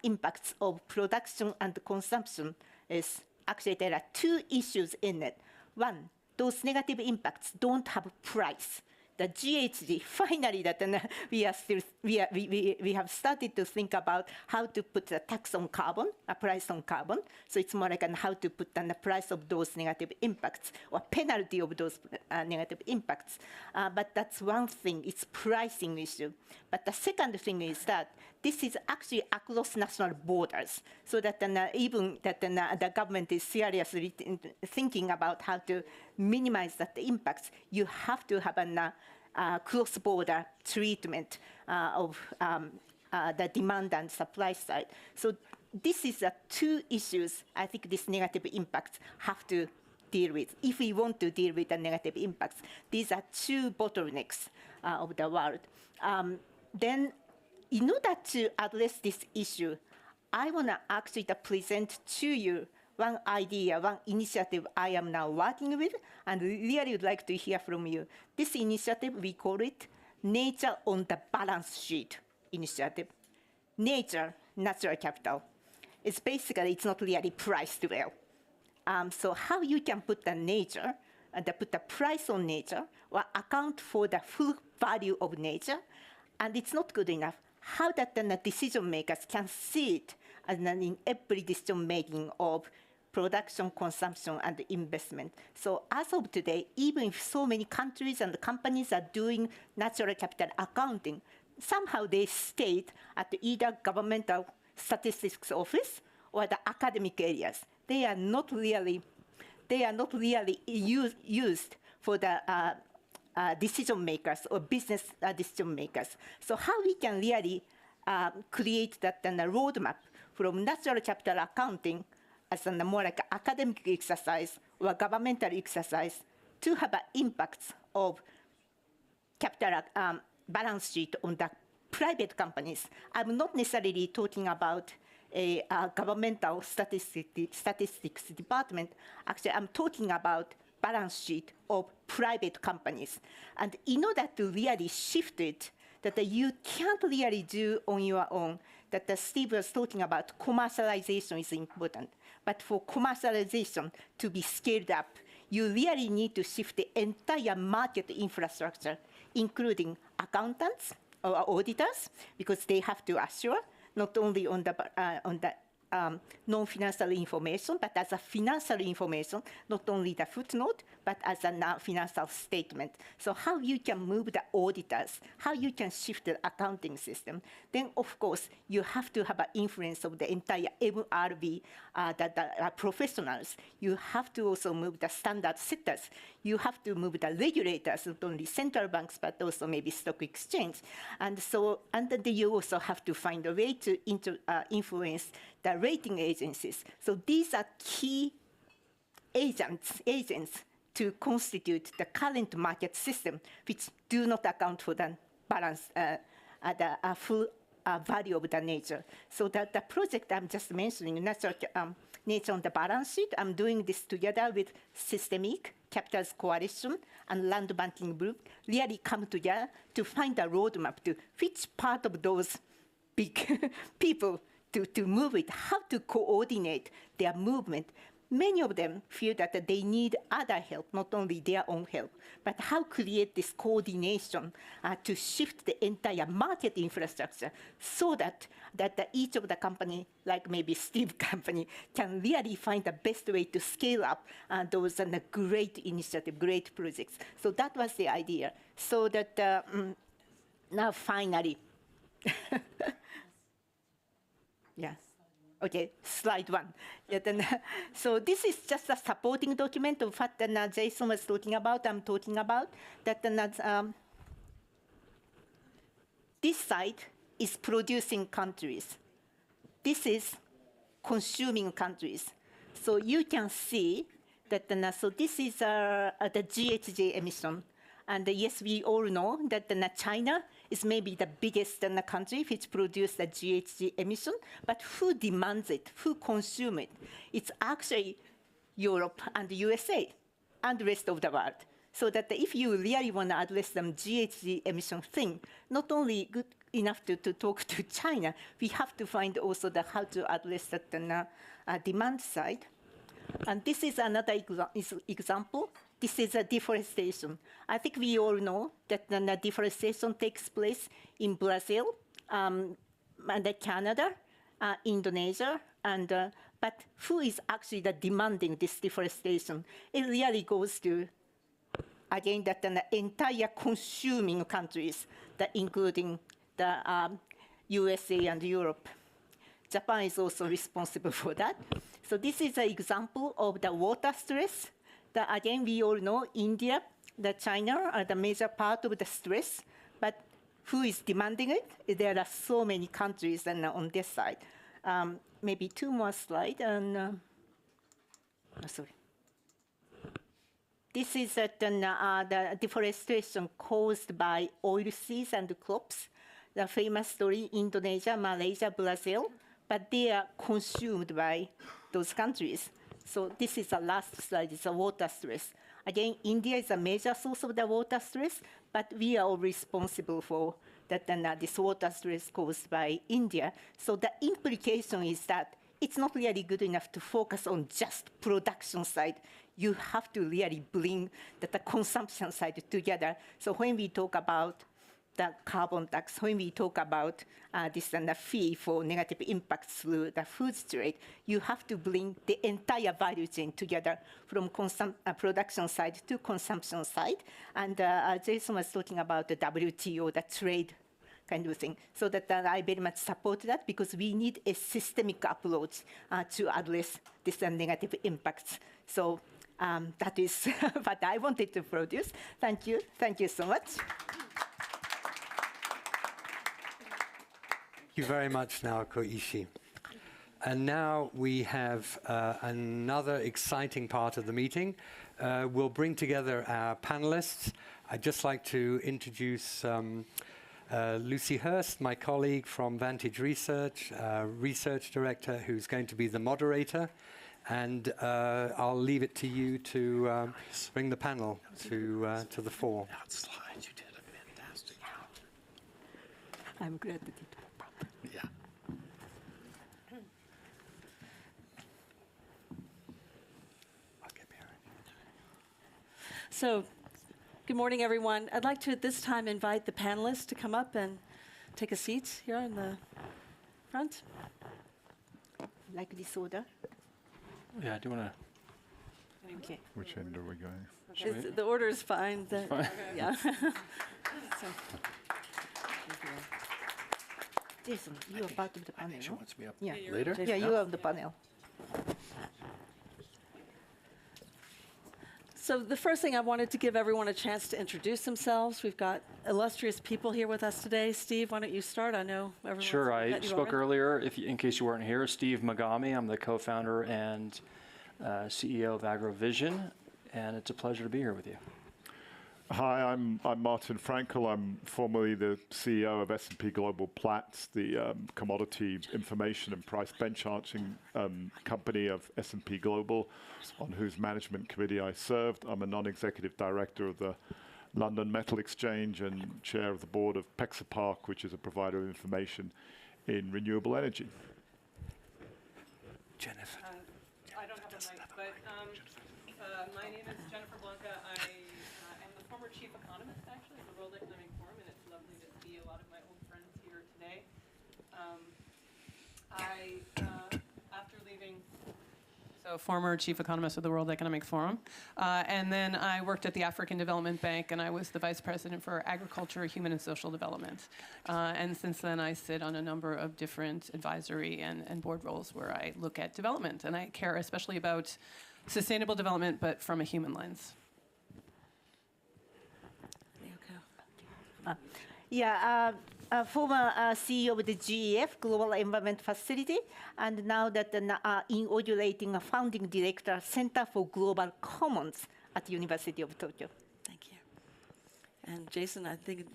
impacts of production and consumption is actually there are two issues in it. One, those negative impacts don't have price. The GHG, finally, that we have started to think about how to put a tax on carbon, a price on carbon. So it's more like how to put the price of those negative impacts or penalty of those negative impacts. But that's one thing, it's pricing issue. But the second thing is that this is actually across national borders, so that even that the government is seriously thinking about how to minimize that impacts. You have to have a cross-border treatment of the demand and supply side. So this is two issues I think these negative impacts have to deal with. If we want to deal with the negative impacts, these are two bottlenecks of the world. Then, in order to address this issue, I want to actually present to you one idea, one initiative I am now working with, and really would like to hear from you. This initiative, we call it Nature on the Balance Sheet initiative. Nature, natural capital. It's basically, it's not really priced well. So how you can put the nature, put the price on nature, or account for the full value of nature, and it's not good enough. How that the decision makers can see it in every decision making of production, consumption, and investment. So as of today, even if so many countries and companies are doing natural capital accounting, somehow they state at either governmental statistics office or the academic areas. They are not really used for the decision makers or business decision makers. So how we can really create that roadmap from natural capital accounting as a more like academic exercise or governmental exercise to have an impact of capital balance sheet on the private companies. I'm not necessarily talking about a governmental statistics department. Actually, I'm talking about balance sheet of private companies. And in order to really shift it, that you can't really do on your own, that Steve was talking about commercialization is important. But for commercialization to be scaled up, you really need to shift the entire market infrastructure, including accountants or auditors, because they have to assure not only on the non-financial information, but as a financial information, not only the footnote, but as a financial statement. So how you can move the auditors, how you can shift the accounting system. Then, of course, you have to have an influence of the entire MRV, the professionals. You have to also move the standard setters. You have to move the regulators, not only central banks, but also maybe stock exchange. And so, and then you also have to find a way to influence the rating agencies. So these are key agents to constitute the current market system, which do not account for the balance, the full value of the nature. So that the project I'm just mentioning, Nature on the Balance Sheet, I'm doing this together with Systemic, Capitals Coalition, and Land Banking Group, really come together to find a roadmap to which part of those big people to move it, how to coordinate their movement, many of them feel that they need other help, not only their own help, but how create this coordination to shift the entire market infrastructure so that each of the company, like maybe Steve company, can really find the best way to scale up those great initiative, great projects. So that was the idea. So that now finally, yes. Okay, slide one. Yeah, then, so this is just a supporting document of what Jason was talking about, I'm talking about. That this side is producing countries. This is consuming countries. So you can see that, so this is the GHG emission. And yes, we all know that China is maybe the biggest country which produces the GHG emission, but who demands it, who consumes it? It's actually Europe and the USA and the rest of the world. So that if you really want to address some GHG emission thing, not only good enough to talk to China, we have to find also how to address that demand side. And this is another example. This is a deforestation. I think we all know that deforestation takes place in Brazil, and Canada, Indonesia, and but who is actually demanding this deforestation? It really goes to, again, that the entire consuming countries, including the USA and Europe. Japan is also responsible for that. So this is an example of the water stress. Again, we all know India, China are the major part of the stress, but who is demanding it? There are so many countries on this side. Maybe two more slides. And sorry. This is the deforestation caused by oilseeds and crops. The famous story, Indonesia, Malaysia, Brazil, but they are consumed by those countries. So this is the last slide, it's a water stress. Again, India is a major source of the water stress, but we are all responsible for that, this water stress caused by India. So the implication is that it's not really good enough to focus on just production side. You have to really bring the consumption side together. So when we talk about the carbon tax, when we talk about this fee for negative impacts through the food trade, you have to bring the entire value chain together from production side to consumption side. And Jason was talking about the WTO, the trade kind of thing. So that I very much support that because we need a systemic approach to address these negative impacts. So that is what I wanted to produce. Thank you. Thank you so much. Thank you very much, Naoko Ishii. And now we have another exciting part of the meeting. We'll bring together our panelists. I'd just like to introduce Lucy Hurst, my colleague from Vantage Research, research director, who's going to be the moderator. And I'll leave it to you to bring the panel to the fore. Slides, you did a fantastic job. I'm glad that it. Yeah. So, good morning, everyone. I'd like to at this time invite the panelists to come up and take a seat here in the front. Like this order? Yeah, do you want to? Okay. Which end are we going? The order is fine. Yeah. So, Jason, you are part of the panel. She no? wants me up Yeah. later. Yeah, you are on the panel. So the first thing I wanted to give everyone a chance to introduce themselves. We've got illustrious people here with us today. Steve, why don't you start? I know everyone's Sure, I met you spoke already. earlier, in case you weren't here, Steve Megami. I'm the co-founder and CEO of AgroVision, and it's a pleasure to be here with you. Hi, I'm Martin Frankel. I'm formerly the CEO of S&P Global Platts, the commodity information and price benchmarking company of S&P Global, on whose management committee I served. I'm a non-executive director of the London Metal Exchange and chair of the board of Pexapark, which is a provider of information in renewable energy. Jennifer. I don't have a mic, but my name is Jennifer Blanca. I am the former chief economist, actually, of the World Economic Forum, and it's lovely to see a lot of my old friends here today. After leaving, so former chief economist of the World Economic Forum, and then I worked at the African Development Bank, and I was the vice president for agriculture, human and social development. And since then, I sit on a number of different advisory and board roles where I look at development, and I care especially about sustainable development, but from a human lens. Former CEO of the GEF, Global Environment Facility, and now that inaugurating a founding director, Center for Global Commons at the University of Tokyo. Thank you. And Jason, I think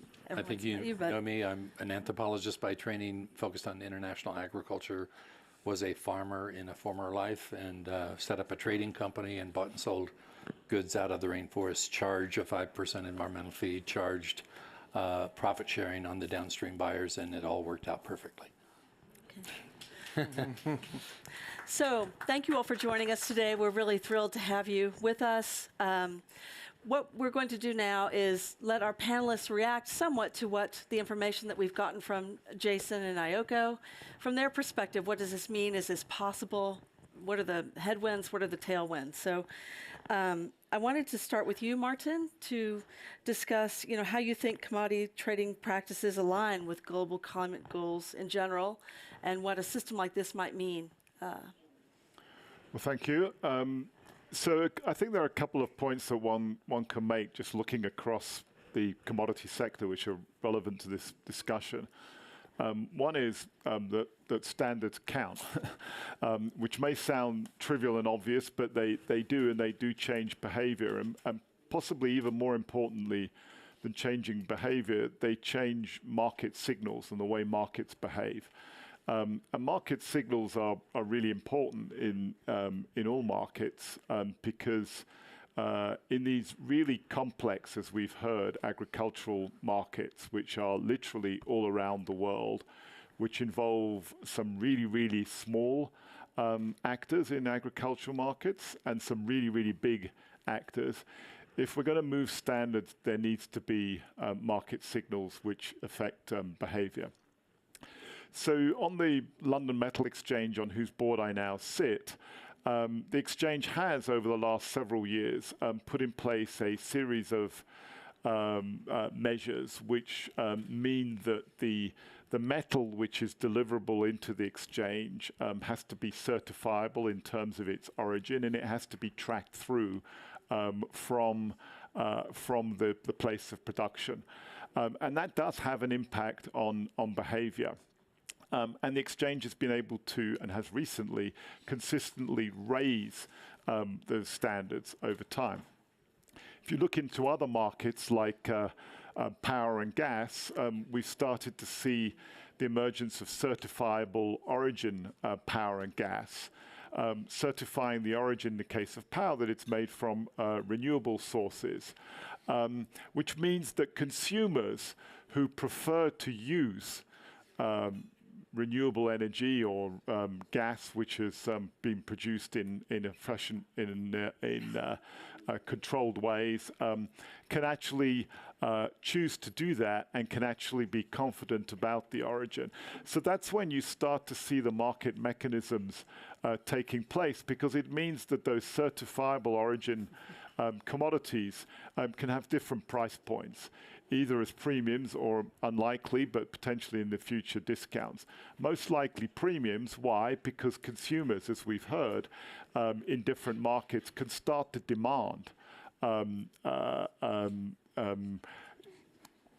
you know me. I'm an anthropologist by training, focused on international agriculture. Was a farmer in a former life, and set up a trading company and bought and sold goods out of the rainforest. Charged a 5% environmental fee. Charged profit sharing on the downstream buyers, and it all worked out perfectly. Okay. So thank you all for joining us today. We're really thrilled to have you with us. What we're going to do now is let our panelists react somewhat to what the information that we've gotten from Jason and Ayoko. From their perspective, what does this mean? Is this possible? What are the headwinds? What are the tailwinds? So I wanted to start with you, Martin, to discuss how you think commodity trading practices align with global climate goals in general, and what a system like this might mean. Well, thank you. So I think there are a couple of points that one can make just looking across the commodity sector which are relevant to this discussion. One is that standards count, which may sound trivial and obvious, but they do change behavior, and possibly even more importantly than changing behavior, they change market signals and the way markets behave. And market signals are really important in all markets because in these really complex, as we've heard, agricultural markets, which are literally all around the world, which involve some really, really small actors in agricultural markets and some really, really big actors. If we're going to move standards, there needs to be market signals which affect behavior. So on the London Metal Exchange, on whose board I now sit, the exchange has, over the last several years, put in place a series of measures which mean that the metal which is deliverable into the exchange has to be certifiable in terms of its origin, and it has to be tracked through from the place of production. And that does have an impact on behavior. And the exchange has been able to, and has recently, consistently raise those standards over time. If you look into other markets like power and gas, we've started to see the emergence of certifiable origin power and gas, certifying the origin in the case of power that it's made from renewable sources, which means that consumers who prefer to use renewable energy or gas, which has been produced in controlled ways, can actually choose to do that and can actually be confident about the origin. So that's when you start to see the market mechanisms taking place, because it means that those certifiable origin commodities can have different price points, either as premiums or, unlikely, but potentially in the future, discounts. Most likely premiums. Why? Because consumers, as we've heard, in different markets can start to demand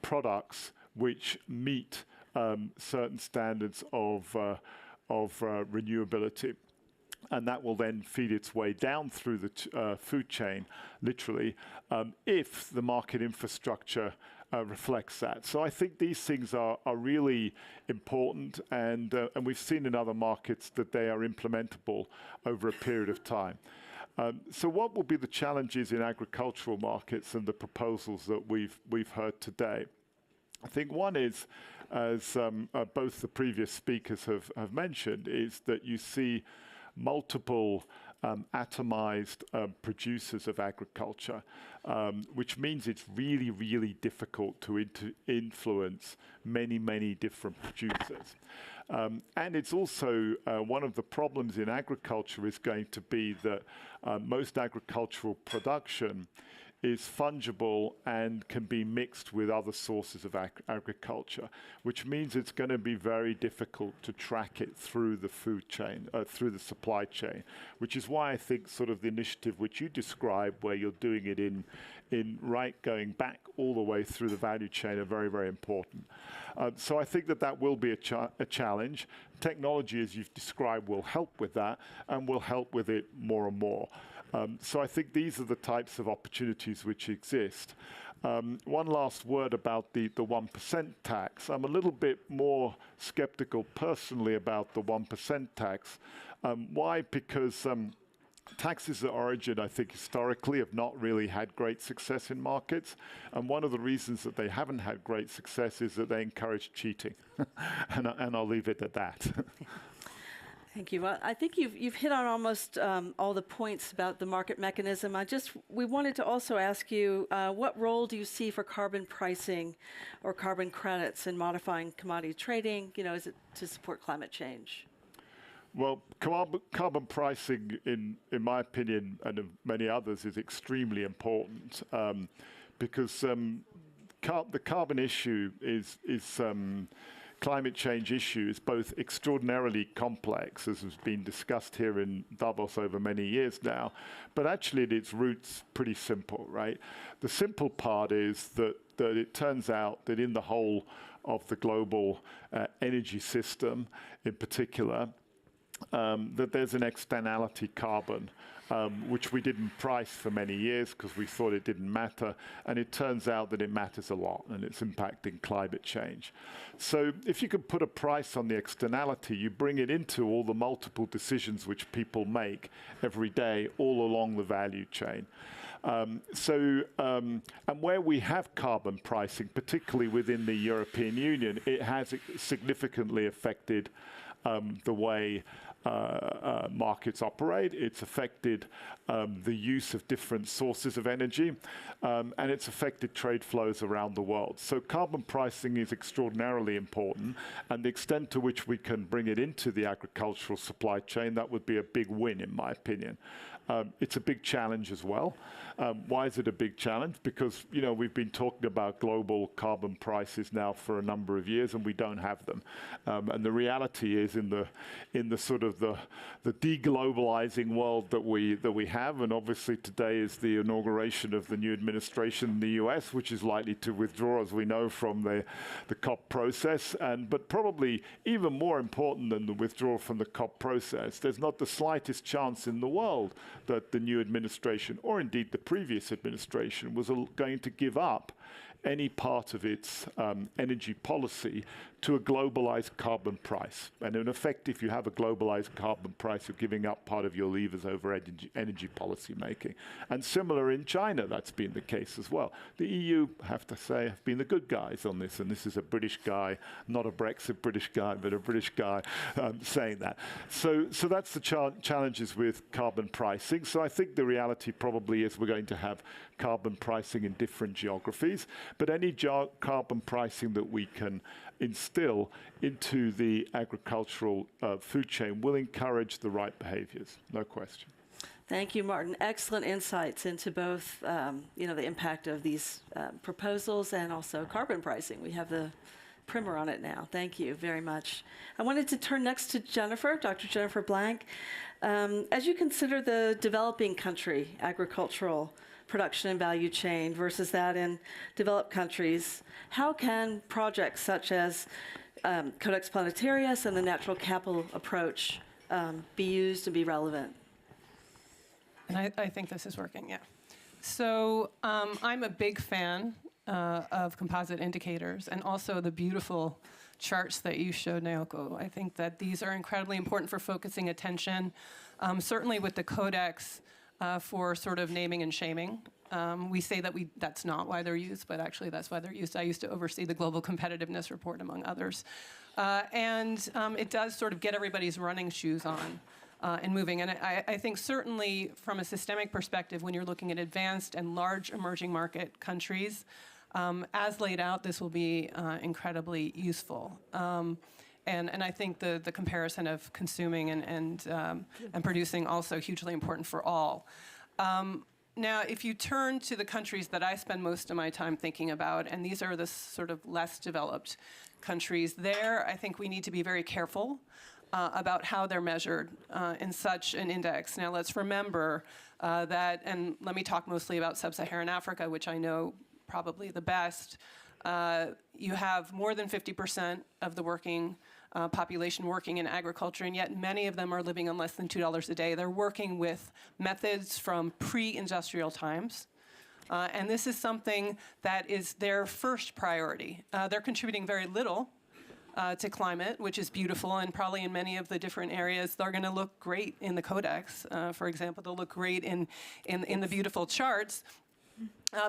products which meet certain standards of renewability. And that will then feed its way down through the food chain, literally, if the market infrastructure reflects that. So I think these things are really important, and we've seen in other markets that they are implementable over a period of time. So what will be the challenges in agricultural markets and the proposals that we've heard today? I think one is, as both the previous speakers have mentioned, is that you see multiple atomized producers of agriculture, which means it's really, really difficult to influence many, many different producers. And it's also one of the problems in agriculture is going to be that most agricultural production is fungible and can be mixed with other sources of agriculture, which means it's going to be very difficult to track it through the food chain, through the supply chain, which is why I think sort of the initiative which you described, where you're doing it in going back all the way through the value chain, are very, very important. So I think that will be a challenge. Technology, as you've described, will help with that, and will help with it more and more. So I think these are the types of opportunities which exist. One last word about the 1% tax. I'm a little bit more skeptical personally about the 1% tax. Why? Because taxes at origin, I think, historically have not really had great success in markets. And one of the reasons that they haven't had great success is that they encourage cheating. and I'll leave it at that. Thank you. Well, I think you've hit on almost all the points about the market mechanism. We wanted to also ask you, what role do you see for carbon pricing or carbon credits in modifying commodity trading? Is it to support climate change? Well, carbon pricing, in my opinion, and of many others, is extremely important because the carbon issue is climate change issue is both extraordinarily complex, as has been discussed here in Davos over many years now, but actually at its roots pretty simple, right? The simple part is that it turns out that in the whole of the global energy system in particular, that there's an externality carbon, which we didn't price for many years because we thought it didn't matter. And it turns out that it matters a lot, and it's impacting climate change. So if you could put a price on the externality, you bring it into all the multiple decisions which people make every day all along the value chain. And where we have carbon pricing, particularly within the European Union, it has significantly affected the way markets operate. It's affected the use of different sources of energy, and it's affected trade flows around the world. So carbon pricing is extraordinarily important, and the extent to which we can bring it into the agricultural supply chain, that would be a big win, in my opinion. It's a big challenge as well. Why is it a big challenge? Because we've been talking about global carbon prices now for a number of years, and we don't have them. And the reality is, in the sort of the deglobalizing world that we have, and obviously today is the inauguration of the new administration in the US, which is likely to withdraw, as we know, from the COP process. But probably even more important than the withdrawal from the COP process, there's not the slightest chance in the world that the new administration, or indeed the previous administration, was going to give up any part of its energy policy to a globalized carbon price. And in effect, if you have a globalized carbon price, you're giving up part of your levers over energy policy making. And similar in China, that's been the case as well. The EU, I have to say, have been the good guys on this, and this is a British guy, not a Brexit British guy, but a British guy saying that. So that's the challenges with carbon pricing. So I think the reality probably is we're going to have carbon pricing in different geographies, but any carbon pricing that we can instill into the agricultural food chain will encourage the right behaviors, no question. Thank you, Martin. Excellent insights into both, the impact of these proposals and also carbon pricing. We have the primer on it now. Thank you very much. I wanted to turn next to Jennifer, Dr. Jennifer Blank. As you consider the developing country agricultural production and value chain versus that in developed countries, how can projects such as Codex Planetarius and the natural capital approach be used and be relevant? And I think this is working, yeah. So I'm a big fan of composite indicators and also the beautiful charts that you showed, Naoko. I think that these are incredibly important for focusing attention, certainly with the Codex for sort of naming and shaming. We say that that's not why they're used, but actually that's why they're used. I used to oversee the Global Competitiveness Report, among others. And it does sort of get everybody's running shoes on and moving. And I think certainly from a systemic perspective, when you're looking at advanced and large emerging market countries, as laid out, this will be incredibly useful. And I think the comparison of consuming and producing also hugely important for all. Now, if you turn to the countries that I spend most of my time thinking about, and these are the sort of less developed countries, there I think we need to be very careful about how they're measured in such an index. Now, let's remember that, and let me talk mostly about sub-Saharan Africa, which I know probably the best. You have more than 50% of the working population working in agriculture, and yet many of them are living on less than $2 a day. They're working with methods from pre-industrial times. And this is something that is their first priority. They're contributing very little to climate, which is beautiful, and probably in many of the different areas, they're going to look great in the codex. For example, they'll look great in the beautiful charts.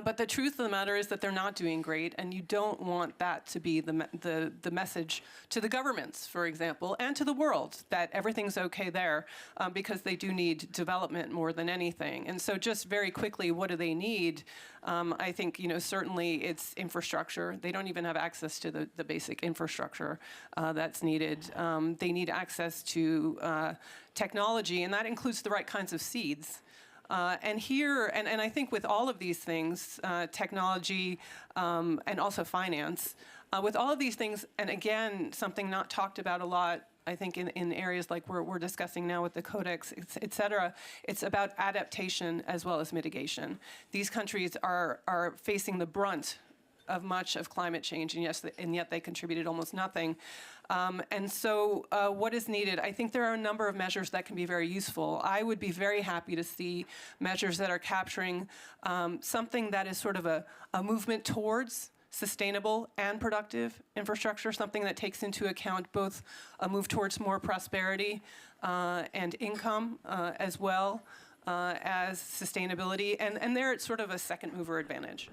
But the truth of the matter is that they're not doing great, and you don't want that to be the message to the governments, for example, and to the world, that everything's okay there, because they do need development more than anything. And so just very quickly, what do they need? I think, certainly it's infrastructure. They don't even have access to the basic infrastructure that's needed. They need access to technology, and that includes the right kinds of seeds. And here, and I think with all of these things, technology and also finance, with all of these things, and again, something not talked about a lot, I think in areas like we're discussing now with the Codex, et cetera, it's about adaptation as well as mitigation. These countries are facing the brunt of much of climate change, and yet they contributed almost nothing. And so what is needed? I think there are a number of measures that can be very useful. I would be very happy to see measures that are capturing something that is sort of a movement towards sustainable and productive infrastructure, something that takes into account both a move towards more prosperity and income as well as sustainability. And there it's sort of a second mover advantage.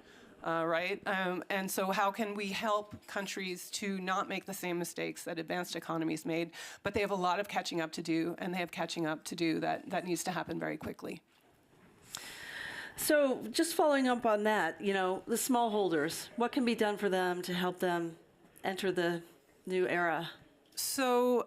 Right? And so how can we help countries to not make the same mistakes that advanced economies made? But they have a lot of catching up to do, and they have catching up to do that needs to happen very quickly. So just following up on that, the smallholders, what can be done for them to help them enter the new era? So,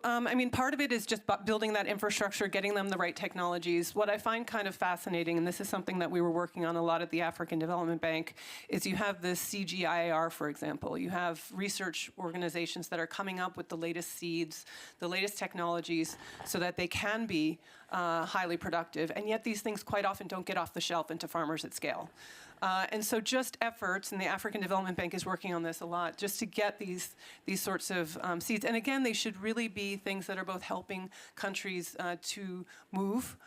part of it is just building that infrastructure, getting them the right technologies. What I find kind of fascinating, and this is something that we were working on a lot at the African Development Bank, is you have the CGIAR, for example. You have research organizations that are coming up with the latest seeds, the latest technologies, so that they can be highly productive. And yet these things quite often don't get off the shelf into farmers at scale. And so just efforts, and the African Development Bank is working on this a lot, just to get these sorts of seeds. And again, they should really be things that are both helping countries to move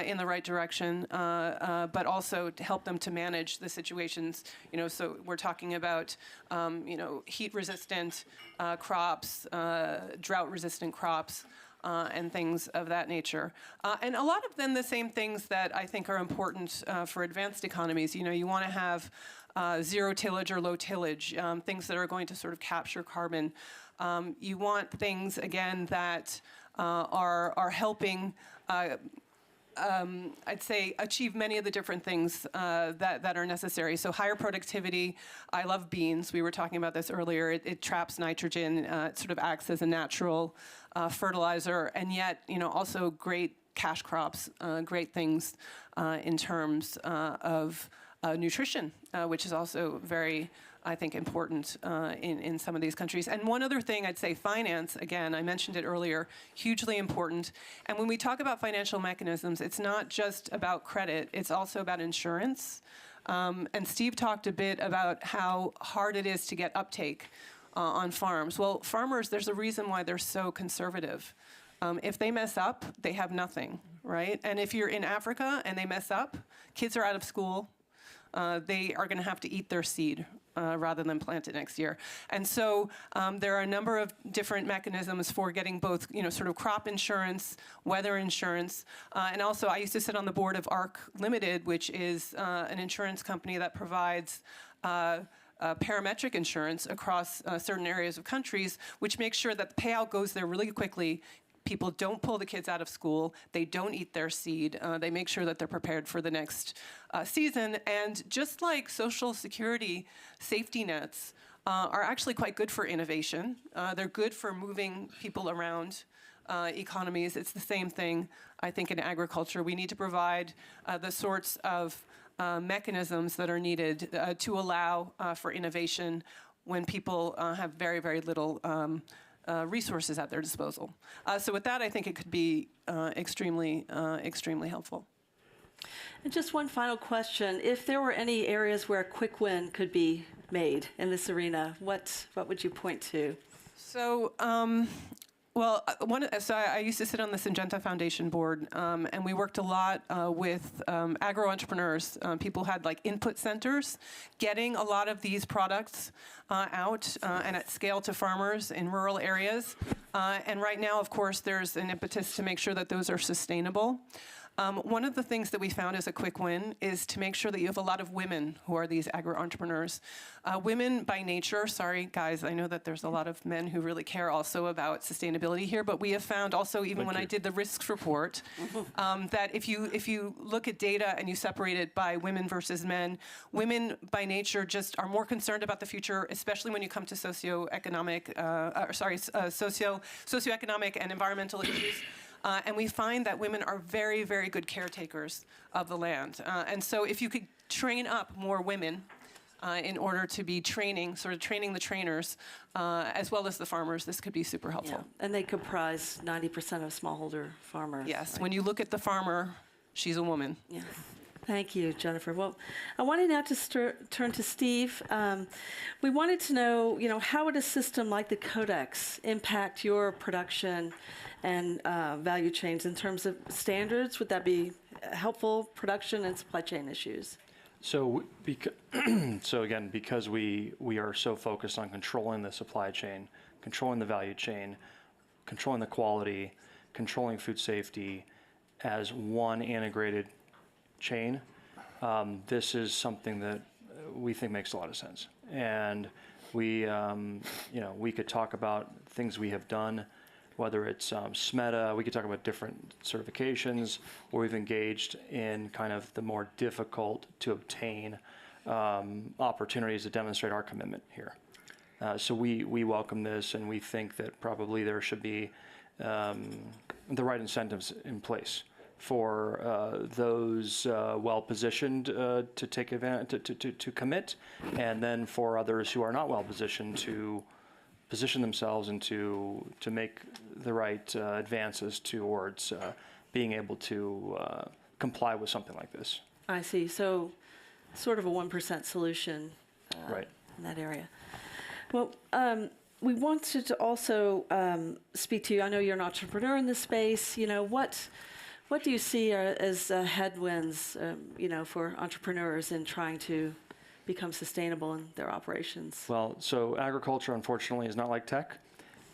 in the right direction, but also to help them to manage the situations. So we're talking about, heat-resistant crops, drought-resistant crops, and things of that nature. And a lot of them the same things that I think are important for advanced economies. You want to have zero tillage or low tillage, things that are going to sort of capture carbon. You want things, again, that are helping I'd say achieve many of the different things that are necessary. So higher productivity. I love beans. We were talking about this earlier. It traps nitrogen. It sort of acts as a natural fertilizer, and yet also great cash crops, great things in terms of nutrition, which is also very, I think, important in some of these countries. And one other thing, I'd say finance, again, I mentioned it earlier, hugely important. And when we talk about financial mechanisms, it's not just about credit, it's also about insurance. And Steve talked a bit about how hard it is to get uptake on farms. Well, farmers, there's a reason why they're so conservative. If they mess up, they have nothing, right? And if you're in Africa and they mess up, kids are out of school, they are going to have to eat their seed rather than plant it next year. And so there are a number of different mechanisms for getting both, sort of crop insurance, weather insurance, and also I used to sit on the board of ARC Limited, which is an insurance company that provides parametric insurance across certain areas of countries, which makes sure that the payout goes there really quickly. people don't pull the kids out of school. They don't eat their seed. They make sure that they're prepared for the next season. And just like social security safety nets are actually quite good for innovation, they're good for moving people around economies. It's the same thing, I think, in agriculture. We need to provide the sorts of mechanisms that are needed to allow for innovation when people have very, very little resources at their disposal. So with that, I think it could be extremely helpful. And just one final question. If there were any areas where a quick win could be made in this arena, what would you point to? So, so I used to sit on the Syngenta Foundation board, and we worked a lot with agro-entrepreneurs. People had like input centers, getting a lot of these products out and at scale to farmers in rural areas. And right now, of course, there's an impetus to make sure that those are sustainable. One of the things that we found as a quick win is to make sure that you have a lot of women who are these agro-entrepreneurs. Women by nature, sorry guys, I know that there's a lot of men who really care also about sustainability here, but we have found also, even when I did the risks report, that if you look at data and you separate it by women versus men, women by nature just are more concerned about the future, especially when you come to socioeconomic and environmental issues. And we find that women are very, very good caretakers of the land. And so if you could train up more women in order to be training the trainers, as well as the farmers, this could be super helpful. Yeah. And they comprise 90% of smallholder farmers. Yes, right? when you look at the farmer, she's a woman. Yeah. Thank you, Jennifer. Well, I wanted now to turn to Steve. We wanted to know, how would a system like the Codex impact your production and value chains in terms of standards? Would that be helpful, production and supply chain issues? So, again, because we are so focused on controlling the supply chain, controlling the value chain, controlling the quality, controlling food safety as one integrated chain, this is something that we think makes a lot of sense. And we could talk about things we have done, whether it's SMETA, we could talk about different certifications, or we've engaged in kind of the more difficult to obtain opportunities to demonstrate our commitment here. So we welcome this, and we think that probably there should be the right incentives in place for those well-positioned to take advantage, to commit, and then for others who are not well-positioned to position themselves and to make the right advances towards being able to comply with something like this. I see. So sort of a 1% solution Right. in that area. Well, we wanted to also speak to you. I know you're an entrepreneur in this space. What do you see as headwinds, for entrepreneurs in trying to become sustainable in their operations? Well, so agriculture, unfortunately, is not like tech.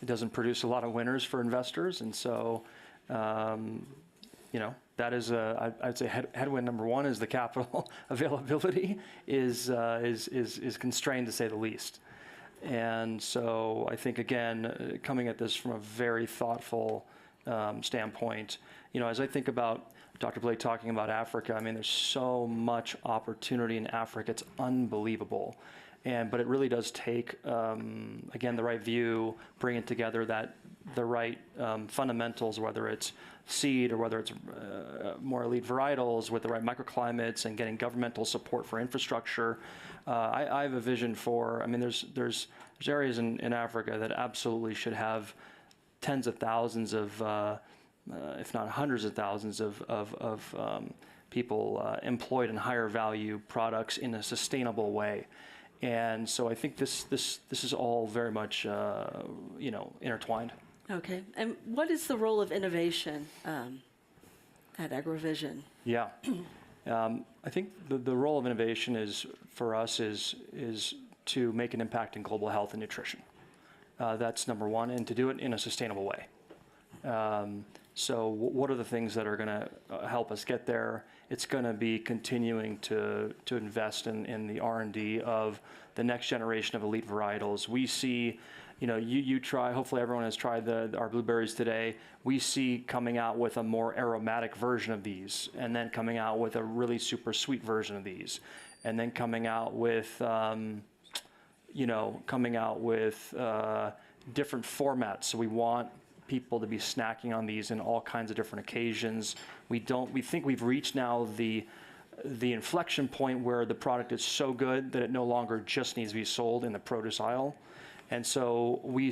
It doesn't produce a lot of winners for investors, and so, that is I'd say headwind number one is the capital availability is constrained, to say the least. And so I think, again, coming at this from a very thoughtful standpoint, as I think about Dr. Blake talking about Africa, I mean, there's so much opportunity in Africa. It's unbelievable. But it really does take, again, the right view, bringing together the right fundamentals, whether it's seed or whether it's more elite varietals with the right microclimates and getting governmental support for infrastructure. I have a vision for, there's areas in Africa that absolutely should have tens of thousands of, if not hundreds of thousands of people employed in higher value products in a sustainable way. And so I think this is all very much intertwined. Okay. And what is the role of innovation at AgriVision? Yeah. I think the role of innovation for us is to make an impact in global health and nutrition. That's number one, and to do it in a sustainable way. So what are the things that are going to help us get there? It's going to be continuing to invest in the R&D of the next generation of elite varietals. We see you try, hopefully everyone has tried our blueberries today. We see coming out with a more aromatic version of these, and then coming out with a really super sweet version of these, and then coming out with, different formats. So we want people to be snacking on these in all kinds of different occasions. We think we've reached now the inflection point where the product is so good that it no longer just needs to be sold in the produce aisle. And so we're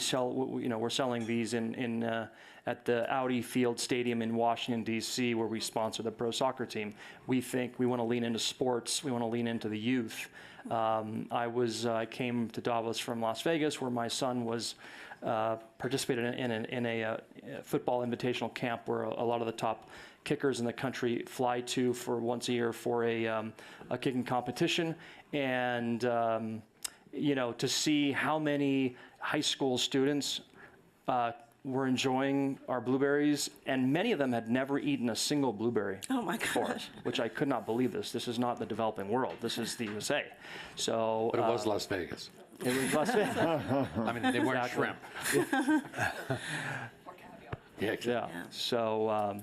selling these at the Audi Field Stadium in Washington, D.C., where we sponsor the pro soccer team. We think we want to lean into sports. We want to lean into the youth. I came to Davos from Las Vegas, where my son was participated in a football invitational camp where a lot of the top kickers in the country fly to for once a year for a kicking competition. And to see how many high school students were enjoying our blueberries, and many of them had never eaten a single blueberry before, which I could not believe this. This is not the developing world. This is the USA. So, but it was Las Vegas. It was Las Vegas. I mean, they weren't shrimp. Yeah. So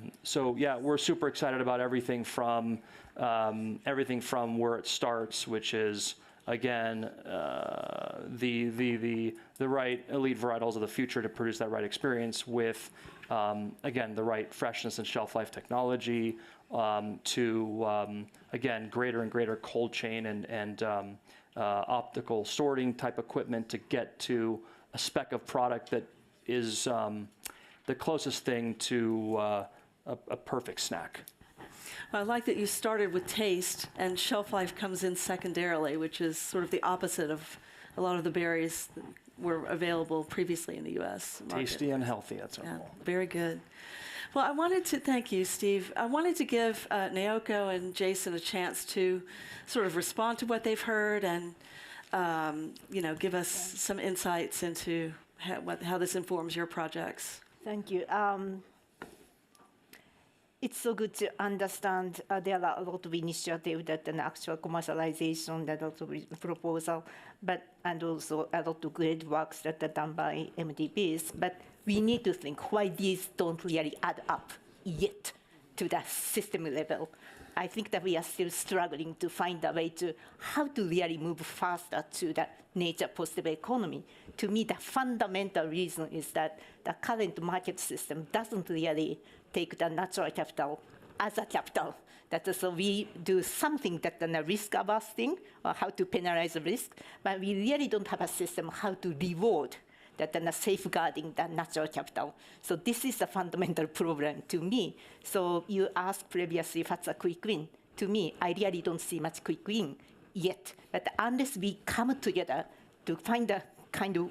we're super excited about everything from where it starts, which is again the right elite varietals of the future to produce that right experience with again the right freshness and shelf life technology to again greater and greater cold chain and optical sorting type equipment to get to a spec of product that is the closest thing to a perfect snack. Well, I like that you started with taste, and shelf life comes in secondarily, which is sort of the opposite of a lot of the berries that were available previously in the U.S. market. Tasty and healthy, that's our goal. Very good. Well, I wanted to thank you, Steve. I wanted to give Naoko and Jason a chance to sort of respond to what they've heard and, give us some insights into how this informs your projects. Thank you. It's so good to understand there are a lot of initiatives that an actual commercialization, that also proposal, and also a lot of great works that are done by MDBs. But we need to think why these don't really add up yet to the system level. I think that we are still struggling to find a way to how to really move faster to the nature positive economy. To me, the fundamental reason is that the current market system doesn't really take the natural capital as a capital. So we do something that's a risk-averse thing, or how to penalize the risk, but we really don't have a system how to reward that safeguarding the natural capital. So this is a fundamental problem to me. So you asked previously what's a quick win. To me, I really don't see much quick win yet. But unless we come together to find a kind of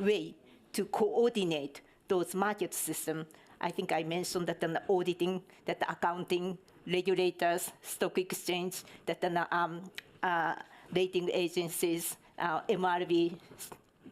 way to coordinate those market systems, I think I mentioned that the auditing, that the accounting, regulators, stock exchange, that the rating agencies, MRB,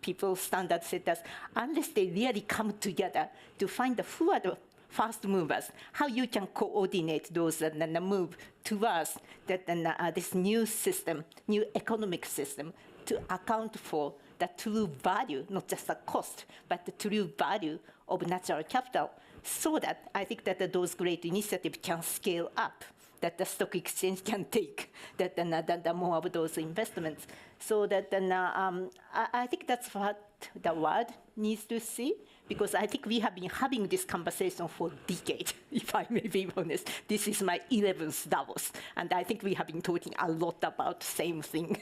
people, standard setters, unless they really come together to find who are the fast movers, how you can coordinate those and then move towards that, this new system, new economic system to account for the true value, not just the cost, but the true value of natural capital, so that I think that those great initiatives can scale up, that the stock exchange can take that the more of those investments. So that I think that's what the world needs to see, because I think we have been having this conversation for decades, if I may be honest. This is my 11th Davos, and I think we have been talking a lot about the same thing,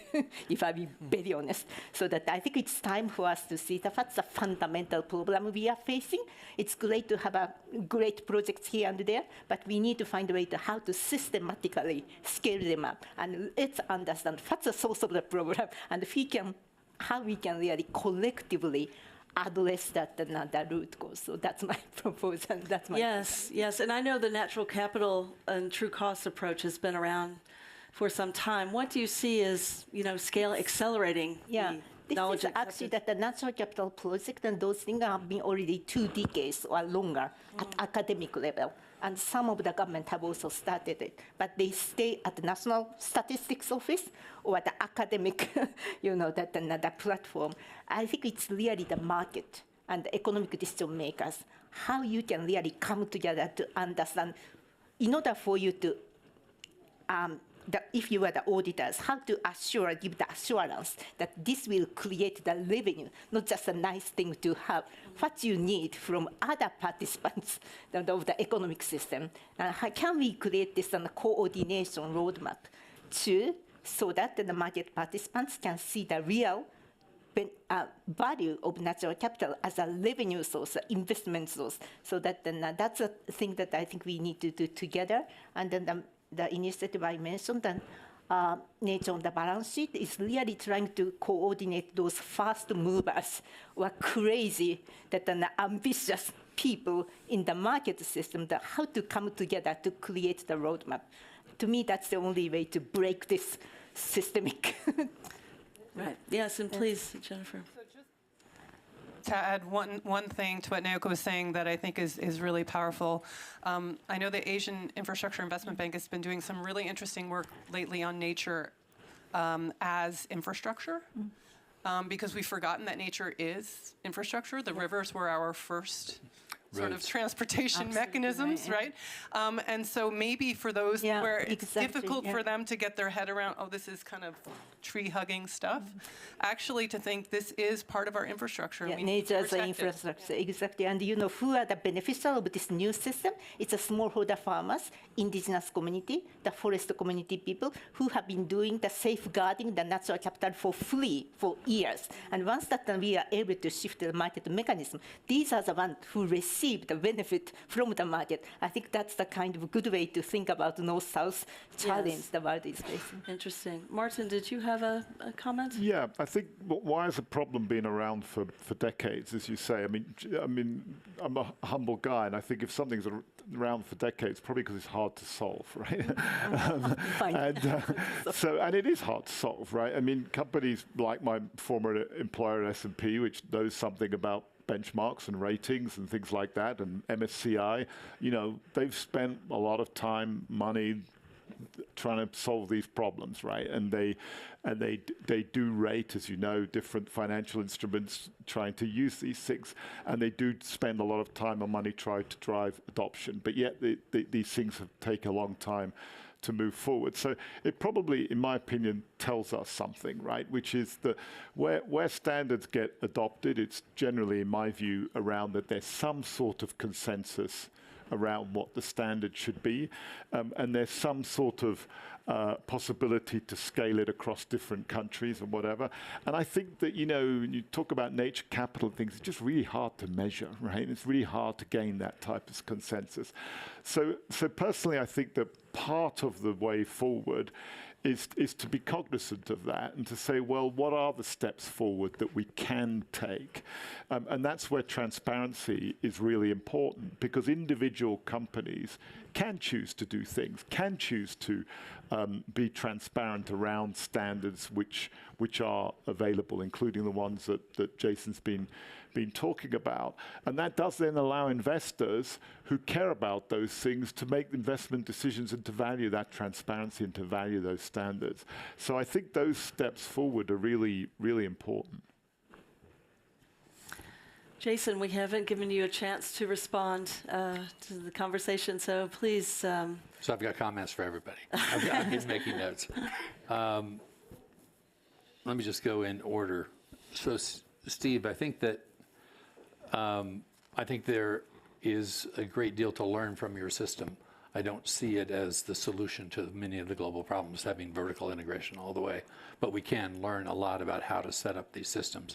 if I be very honest. So that I think it's time for us to see that what's the fundamental problem we are facing. It's great to have a great projects here and there, but we need to find a way to how to systematically scale them up. And let's understand what's the source of the problem, and how we can really collectively address that the root cause. So that's my proposal. That's my Yes, and I know the natural capital and true cost approach has been around for some time. What do you see as scale accelerating? This is actually that the natural capital project and those things have been already 2 decades or longer at academic level. and some of the government have also started it, but they stay at the National Statistics Office or at the academic, that another platform. I think it's really the market and the economic decision makers, how you can really come together to understand, in order for you to, if you are the auditors, how to give the assurance that this will create the revenue, not just a nice thing to have, what you need from other participants of the economic system. How can we create this coordination roadmap so that the market participants can see the real value of natural capital as a revenue source, investment source, so that that's a thing that I think we need to do together. And then the initiative I mentioned, the nature of the balance sheet is really trying to coordinate those fast movers who are crazy, that ambitious people in the market system, how to come together to create the roadmap. To me, that's the only way to break this systemic. Right. Yes, and please, Jennifer. To add one thing to what Naoko was saying that I think is really powerful, I know the Asian Infrastructure Investment Bank has been doing some really interesting work lately on nature as infrastructure, because we've forgotten that nature is infrastructure. The rivers were our first sort of transportation mechanisms, right? And so maybe for those where it's difficult for them to get their head around, oh, this is kind of tree-hugging stuff, actually to think this is part of our infrastructure. Yeah, nature as an infrastructure, exactly. And who are the beneficiaries of this new system? It's a smallholder farmers, indigenous community, the forest community people who have been doing the safeguarding the natural capital for free for years. And once that we are able to shift the market mechanism, these are the ones who receive the benefit from the market. I think that's the kind of good way to think about North-South challenge the world is facing. Interesting. Martin, did you have a comment? Yeah, I think why has the problem been around for decades, as you say? I mean, I'm a humble guy, and I think if something's around for decades, probably because it's hard to solve, right? And it is hard to solve, right? I mean, companies like my former employer at S&P, which knows something about benchmarks and ratings and things like that, and MSCI, they've spent a lot of time, money, trying to solve these problems, right? And they do rate, as you know, different financial instruments, trying to use these things, and they do spend a lot of time and money trying to drive adoption. But yet these things have taken a long time to move forward. So it probably, in my opinion, tells us something, right? Which is that where standards get adopted, it's generally, in my view, around that there's some sort of consensus around what the standard should be, and there's some sort of possibility to scale it across different countries and whatever. And I think that, when you talk about nature capital things, it's just really hard to measure, right? It's really hard to gain that type of consensus. So personally, I think that part of the way forward is to be cognizant of that and to say, well, what are the steps forward that we can take? And that's where transparency is really important, because individual companies can choose to do things, can choose to be transparent around standards which are available, including the ones that Jason's been talking about. And that does then allow investors who care about those things to make investment decisions and to value that transparency and to value those standards. So I think those steps forward are really, really important. Jason, we haven't given you a chance to respond to the conversation, so please. So I've got comments for everybody. I've been making notes. Let me just go in order. So, Steve, I think that there is a great deal to learn from your system. I don't see it as the solution to many of the global problems, having vertical integration all the way, but we can learn a lot about how to set up these systems.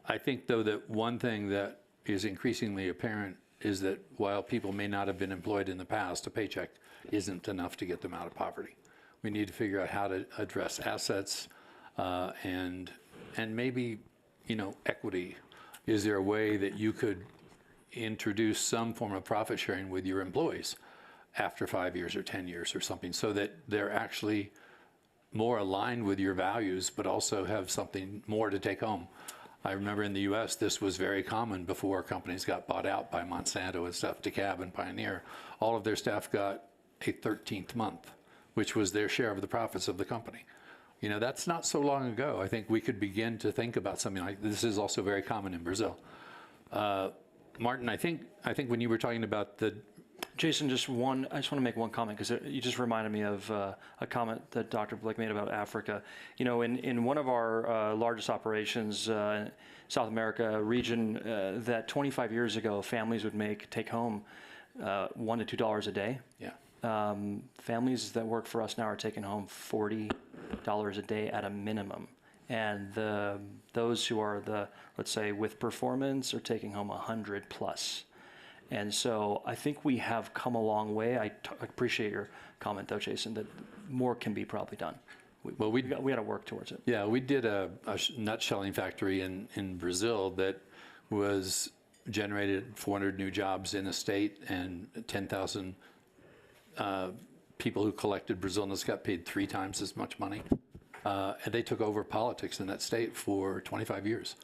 I think, though, that one thing that is increasingly apparent is that while people may not have been employed in the past, a paycheck isn't enough to get them out of poverty. We need to figure out how to address assets and maybe, equity. Is there a way that you could introduce some form of profit sharing with your employees after 5 years or 10 years or something, so that they're actually more aligned with your values, but also have something more to take home? I remember in the US, this was very common before companies got bought out by Monsanto and stuff, DeKalb and Pioneer. All of their staff got a 13th month, which was their share of the profits of the company. You know, that's not so long ago. I think we could begin to think about something like this. Is also very common in Brazil. Martin, I think when you were talking about the Jason, I just want to make one comment because you just reminded me of a comment that Dr. Blick made about Africa. You know, in one of our largest operations, South America region, that 25 years ago, families would take home $1 to $2 a day. Yeah. Families that work for us now are taking home $40 a day at a minimum. And those who are let's say, with performance are taking home 100 plus. And so I think we have come a long way. I appreciate your comment, though, Jason, that more can be probably done. We got to work towards it. Yeah, we did a nut shelling factory in Brazil that was generated 400 new jobs in a state and 10,000 people who collected Brazil nuts got paid 3 times as much money. And they took over politics in that state for 25 years.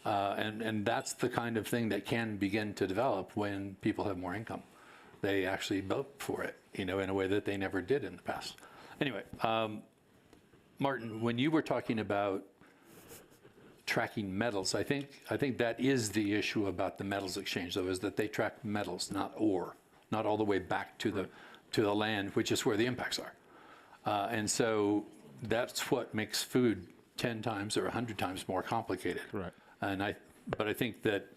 And that's the kind of thing that can begin to develop when people have more income. They actually vote for it, you know, in a way that they never did in the past. Anyway, Martin, when you were talking about tracking metals, I think that is the issue about the metals exchange, though, is that they track metals, not ore, not all the way back to the land, which is where the impacts are. And so that's what makes food 10 times or 100 times more complicated. Right. But I think that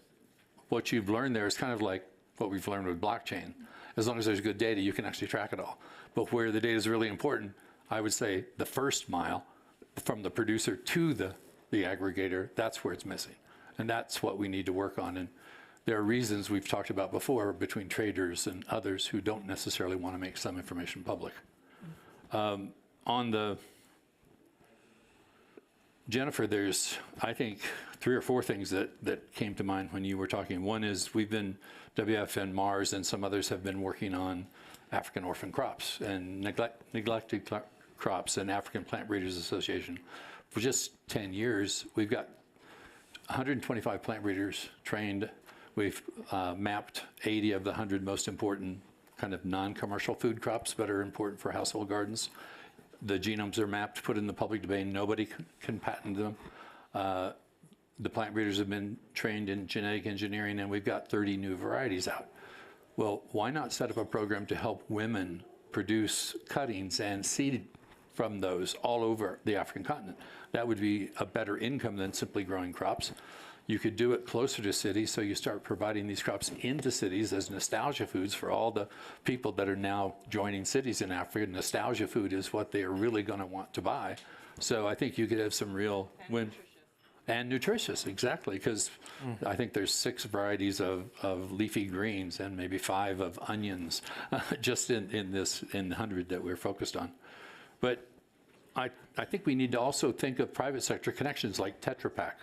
what you've learned there is kind of like what we've learned with blockchain. As long as there's good data, you can actually track it all. But where the data is really important, I would say the first mile from the producer to the aggregator, that's where it's missing. And that's what we need to work on. And there are reasons we've talked about before between traders and others who don't necessarily want to make some information public. On the Jennifer, there's, I think, 3 or 4 things that came to mind when you were talking. One is WWF and Mars and some others have been working on African orphan crops and neglected crops and African Plant Breeders Association. For just 10 years, we've got 125 plant breeders trained. We've mapped 80 of the 100 most important kind of non-commercial food crops that are important for household gardens. The genomes are mapped, put in the public domain. Nobody can patent them. The plant breeders have been trained in genetic engineering, and we've got 30 new varieties out. Well, why not set up a program to help women produce cuttings and seed from those all over the African continent? That would be a better income than simply growing crops. You could do it closer to cities, so you start providing these crops into cities as nostalgia foods for all the people that are now joining cities in Africa. Nostalgia food is what they are really going to want to buy. So I think you could have some real win. And nutritious, exactly, because I think there's 6 varieties of leafy greens and maybe 5 of onions, just in the 100 that we're focused on. But I think we need to also think of private sector connections like Tetra Pak.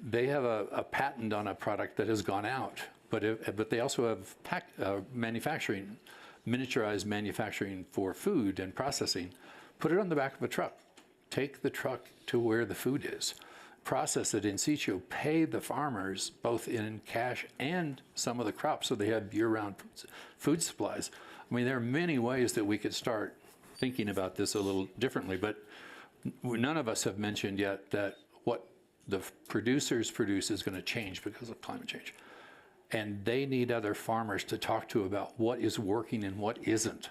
They have a patent on a product that has gone out, but they also have manufacturing, miniaturized manufacturing for food and processing. Put it on the back of a truck. Take the truck to where the food is. Process it in situ. Pay the farmers both in cash and some of the crops so they have year-round food supplies. I mean, there are many ways that we could start thinking about this a little differently, but none of us have mentioned yet that what the producers produce is going to change because of climate change. And they need other farmers to talk to about what is working and what isn't.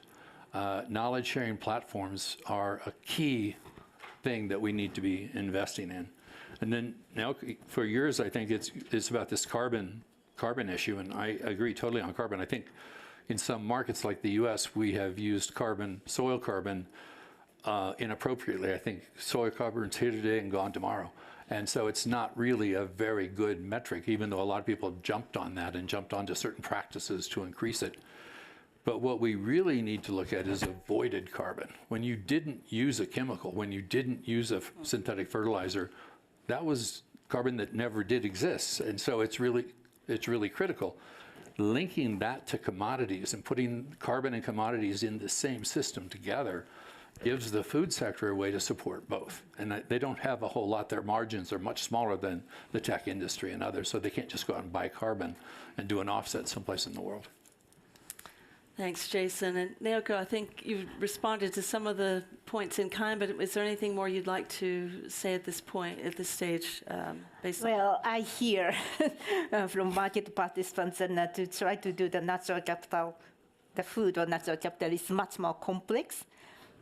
Knowledge sharing platforms are a key thing that we need to be investing in. And then now for years, I think it's about this carbon issue, and I agree totally on carbon. I think in some markets like the US, we have used soil carbon inappropriately. I think soil carbon's here today and gone tomorrow. And so it's not really a very good metric, even though a lot of people jumped on that and jumped onto certain practices to increase it. But what we really need to look at is avoided carbon. When you didn't use a chemical, when you didn't use a synthetic fertilizer, that was carbon that never did exist. And so it's really critical. Linking that to commodities and putting carbon and commodities in the same system together gives the food sector a way to support both. And they don't have a whole lot. Their margins are much smaller than the tech industry and others, so they can't just go out and buy carbon and do an offset someplace in the world. Thanks, Jason. And Naoko, I think you responded to some of the points in kind, but is there anything more you'd like to say at this point, at this stage, based on? Well, I hear from market participants and to try to do the natural capital, the food or natural capital is much more complex,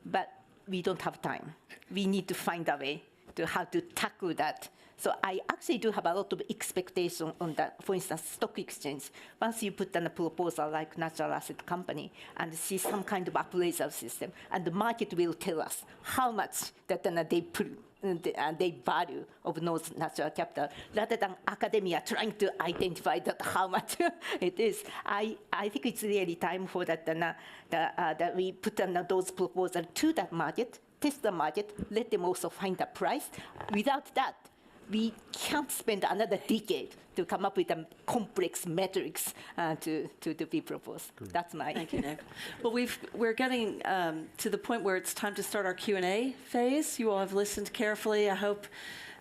but we don't have time. We need to find a way to how to tackle that. So I actually do have a lot of expectation on that. For instance, stock exchange. Once you put in a proposal like natural asset company and see some kind of appraisal system, and the market will tell us how much that they put they value of those natural capital, rather than academia trying to identify that how much it is. I think it's really time for that that we put in those proposals to that market, test the market, let them also find a price. Without that, we can't spend another decade to come up with a complex metrics to be proposed. That's my. Thank you, Nick. Well, we're getting to the point where it's time to start our Q&A phase. You all have listened carefully. I hope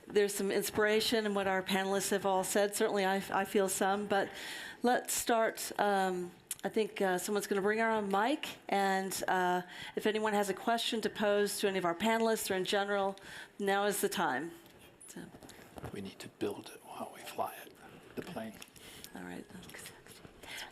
there's some inspiration in what our panelists have all said. Certainly, I feel some. But let's start. I think someone's going to bring our own mic, and if anyone has a question to pose to any of our panelists or in general, now is the time. So. We need to build it while we fly it, the plane. All right.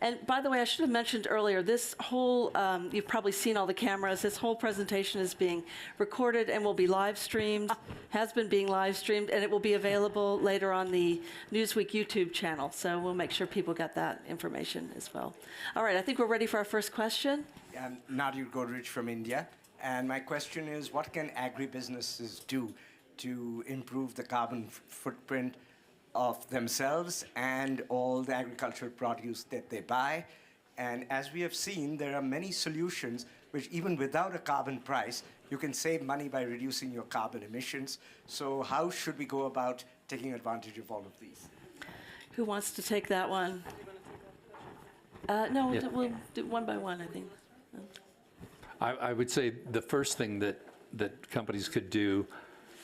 And by the way, I should have mentioned earlier, this whole, you've probably seen all the cameras, this whole presentation is being recorded and will be live streamed, has been being live streamed, and it will be available later on the Newsweek YouTube channel. So we'll make sure people get that information as well. All right, I think we're ready for our first question. I'm Nadir Godrej from India. And my question is, what can agribusinesses do to improve the carbon footprint of themselves and all the agricultural produce that they buy? And as we have seen, there are many solutions which even without a carbon price, you can save money by reducing your carbon emissions. So how should we go about taking advantage of all of these? Who wants to take that one? No, Yeah. we'll do one by one, I think. I would say the first thing that companies could do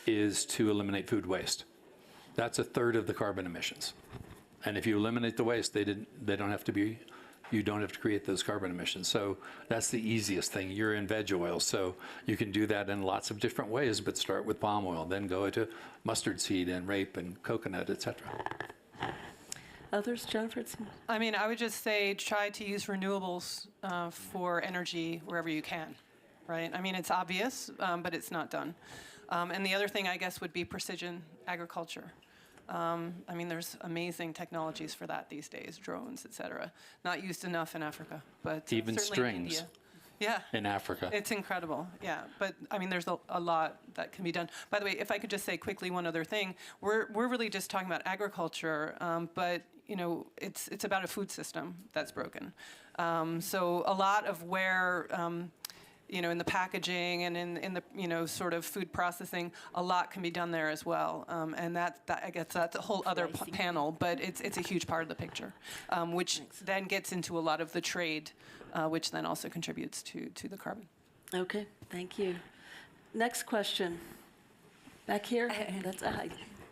is to eliminate food waste. That's a third of the carbon emissions. And if you eliminate the waste, you don't have to create those carbon emissions. So that's the easiest thing. You're in veg oil, so you can do that in lots of different ways, but start with palm oil, then go to mustard seed and rape and coconut, et cetera. Others, Jennifer? I mean, I would just say try to use renewables for energy wherever you can, right? I mean, it's obvious, but it's not done. And the other thing, I guess, would be precision agriculture. I mean, there's amazing technologies for that these days, drones, et cetera. Not used enough in Africa, but even certainly in strings. Yeah. In Africa. It's incredible, yeah. But I mean, there's a lot that can be done. By the way, if I could just say quickly one other thing, we're really just talking about agriculture, but you know, it's about a food system that's broken. So a lot of where you know, in the packaging and in the, you know, sort of food processing, a lot can be done there as well. And that I guess that's a whole other panel, but it's a huge part of the picture, which then gets into a lot of the trade, which then also contributes to the carbon. Okay, thank you. Next question. Back here. That's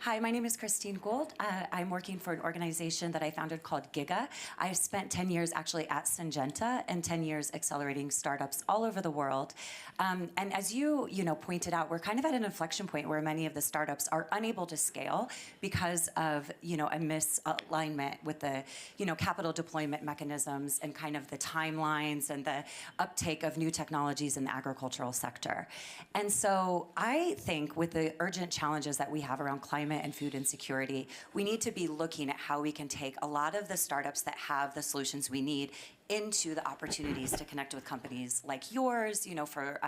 Hi, my name is Christine Gould. I'm working for an organization that I founded called Giga. I've spent 10 years actually at Syngenta and 10 years accelerating startups all over the world. And as you pointed out, we're kind of at an inflection point where many of the startups are unable to scale because of a misalignment with the capital deployment mechanisms and kind of the timelines and the uptake of new technologies in the agricultural sector. And so I think with the urgent challenges that we have around climate and food insecurity, we need to be looking at how we can take a lot of the startups that have the solutions we need into the opportunities to connect with companies like yours, for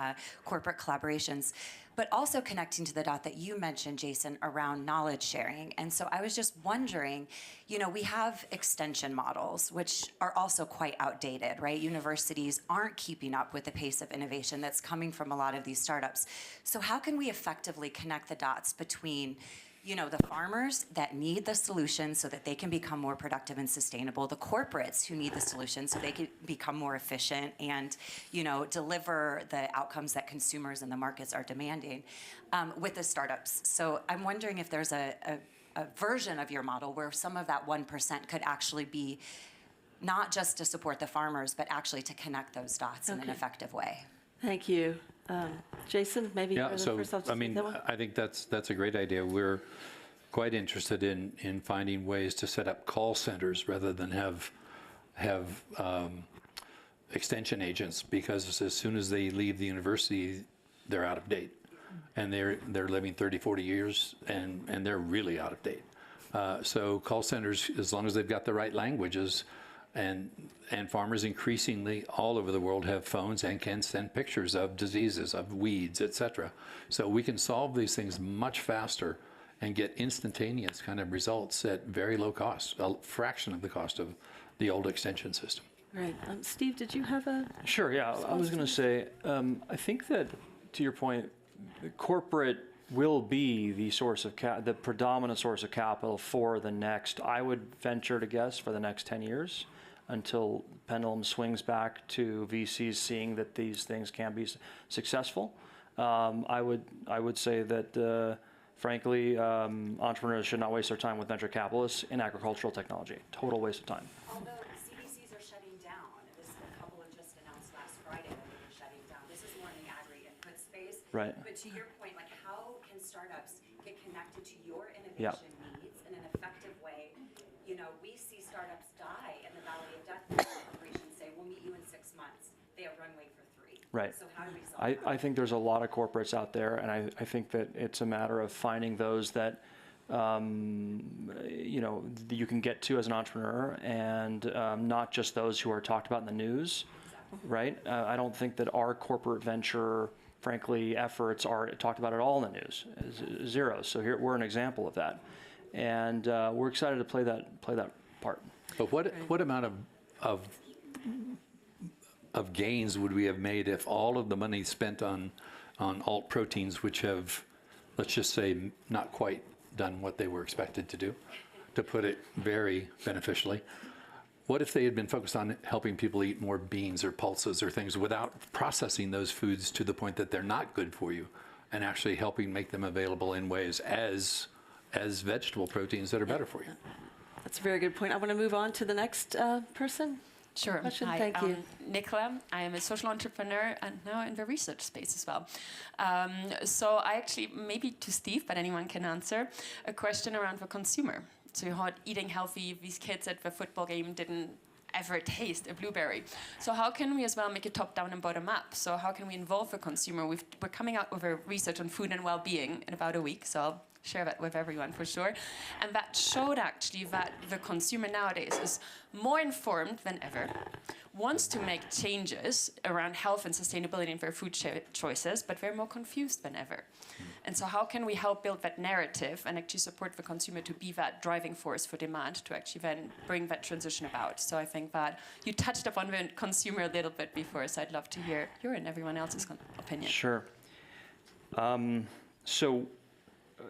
corporate collaborations, but also connecting to the dot that you mentioned, Jason, around knowledge sharing. And so I was just wondering, we have extension models, which are also quite outdated, right? Universities aren't keeping up with the pace of innovation that's coming from a lot of these startups. So how can we effectively connect the dots between the farmers that need the solution so that they can become more productive and sustainable, the corporates who need the solution so they can become more efficient and, deliver the outcomes that consumers and the markets are demanding, with the startups. So I'm wondering if there's a version of your model where some of that 1% could actually be not just to support the farmers, but actually to connect those dots in an effective way. Thank you. Jason, maybe you're the first. I'll just take that one. I think that's a great idea. We're quite interested in finding ways to set up call centers rather than have extension agents, because as soon as they leave the university, they're out of date. And they're living 30, 40 years, and they're really out of date. So call centers, as long as they've got the right languages, and farmers increasingly all over the world have phones and can send pictures of diseases, of weeds, et cetera. So we can solve these things much faster and get instantaneous kind of results at very low cost, a fraction of the cost of the old extension system. Right. Steve, did you have a... Sure, yeah. I was going to say, I think that, to your point, corporate will be the source of the predominant source of capital for the next, I would venture to guess, for the next 10 years, until pendulum swings back to VCs seeing that these things can be successful. I would say that, frankly, entrepreneurs should not waste their time with venture capitalists in agricultural technology. Total waste of time. Although CDCs are shutting down, a couple have just announced last Friday that they were shutting down. This is more in the agri-input space. Right. But to your point, how can startups get connected to your innovation needs in an effective way? We see startups die in the valley of death. Corporations say, we'll meet you in 6 months. They have runway for 3. Right. So how do we solve that? I think there's a lot of corporates out there, and I think that it's a matter of finding those that you can get to as an entrepreneur, and not just those who are talked about in the news, right? I don't think that our corporate venture, frankly, efforts are talked about at all in the news. Zero. So here we're an example of that, and we're excited to play that part. But what amount of gains would we have made if all of the money spent on alt proteins, which have, let's just say, not quite done what they were expected to do, to put it very beneficially? What if they had been focused on helping people eat more beans or pulses or things without processing those foods to the point that they're not good for you, and actually helping make them available in ways as vegetable proteins that are better for you? That's a very good point. I want to move on to the next person. Sure. Question. Hi, Thank you. Nicola. I am a social entrepreneur and now in the research space as well. So I actually, maybe to Steve, but anyone can answer, a question around the consumer. So you heard eating healthy, these kids at the football game didn't ever taste a blueberry. So how can we as well make it top down and bottom up? So how can we involve the consumer? We're coming out with a research on food and well-being in about a week, so I'll share that with everyone for sure. And that showed actually that the consumer nowadays is more informed than ever, wants to make changes around health and sustainability in their food choices, but they're more confused than ever. And so how can we help build that narrative and actually support the consumer to be that driving force for demand to actually then bring that transition about? So I think that you touched upon the consumer a little bit before, so I'd love to hear your and everyone else's opinion. Sure. So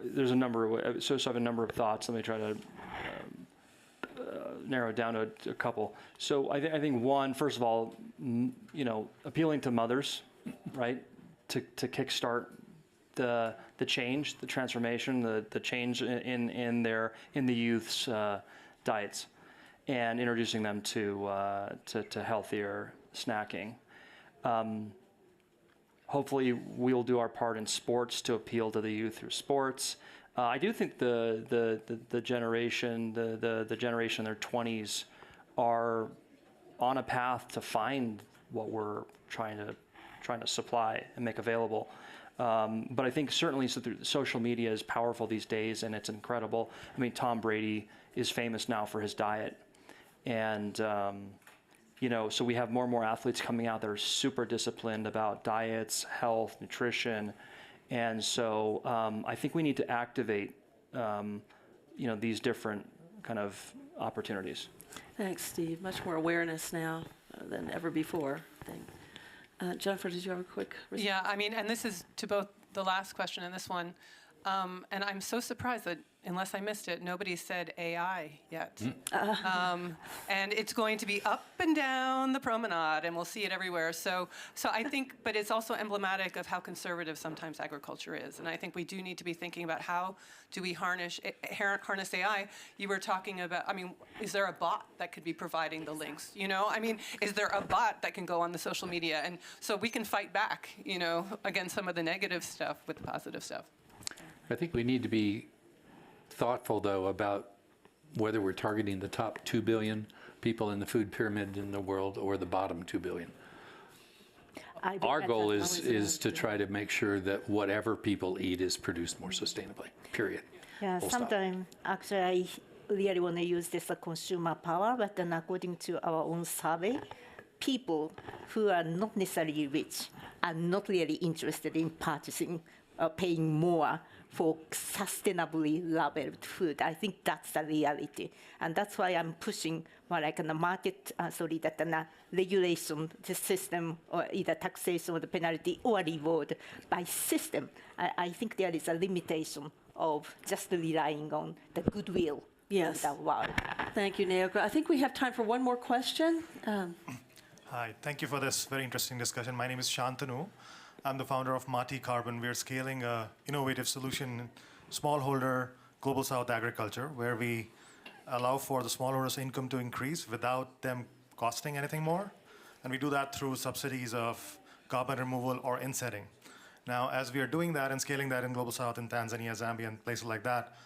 there's a number of, so I have a number of thoughts. Let me try to narrow it down to a couple. So I think one, first of all, appealing to mothers, right, to kickstart the change, the transformation, the change in the youth's diets, and introducing them to healthier snacking. Hopefully, we'll do our part in sports to appeal to the youth through sports. I do think the generation, the generation in their 20s, are on a path to find what we're trying to supply and make available. But I think certainly social media is powerful these days, and it's incredible. I mean, Tom Brady is famous now for his diet, and so we have more and more athletes coming out that are super disciplined about diets, health, nutrition. And so I think we need to activate, these different kind of opportunities. Thanks, Steve. Much more awareness now than ever before, I think. Jennifer, did you have a quick response? Yeah, I mean, and this is to both the last question and this one. And I'm so surprised that, unless I missed it, nobody said AI yet. And it's going to be up and down the promenade, and we'll see it everywhere. So I think, but it's also emblematic of how conservative sometimes agriculture is. And I think we do need to be thinking about how do we harness AI. You were talking about, I mean, is there a bot that could be providing the links? You know, I mean, is there a bot that can go on the social media? And so we can fight back, you know, against some of the negative stuff with the positive stuff. I think we need to be thoughtful, though, about whether we're targeting the top 2 billion people in the food pyramid in the world or the bottom 2 billion. Our goal is to try to make sure that whatever people eat is produced more sustainably, period. Yeah, Full stop. sometimes actually I really want to use this consumer power, but then according to our own survey, people who are not necessarily rich are not really interested in purchasing or paying more for sustainably labeled food. I think that's the reality. And that's why I'm pushing more like a market, regulation, the system, or either taxation or the penalty or reward by system. I think there is a limitation of just relying on the goodwill Yes. of the world. Thank you, Naoka. I think we have time for one more question. Hi, thank you for this very interesting discussion. My name is Shantanu. I'm the founder of Mati Carbon. We're scaling an innovative solution in smallholder global south agriculture, where we allow for the smallholders' income to increase without them costing anything more. And we do that through subsidies of carbon removal or insetting. Now, as we are doing that and scaling that in global south in Tanzania, Zambia, and places like that,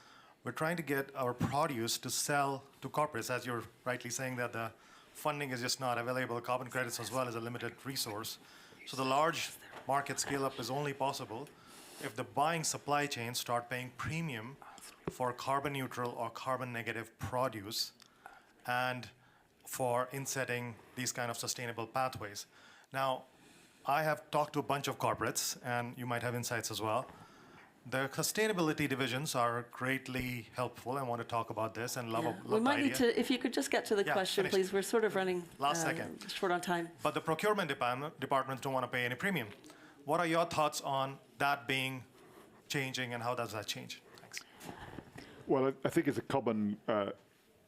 we're trying to get our produce to sell to corporates, as you're rightly saying that the funding is just not available. Carbon credits as well as a limited resource. So the large market scale-up is only possible if the buying supply chains start paying premium for carbon neutral or carbon negative produce and for insetting these kind of sustainable pathways. Now, I have talked to a bunch of corporates, and you might have insights as well. The sustainability divisions are greatly helpful. I want to talk about this and love We the might idea. need to, if you could just get to the question, finished. please. We're sort of running second. short on time. But the procurement departments don't want to pay any premium. What are your thoughts on that being changing, and how does that change? Thanks. Well, I think it's a common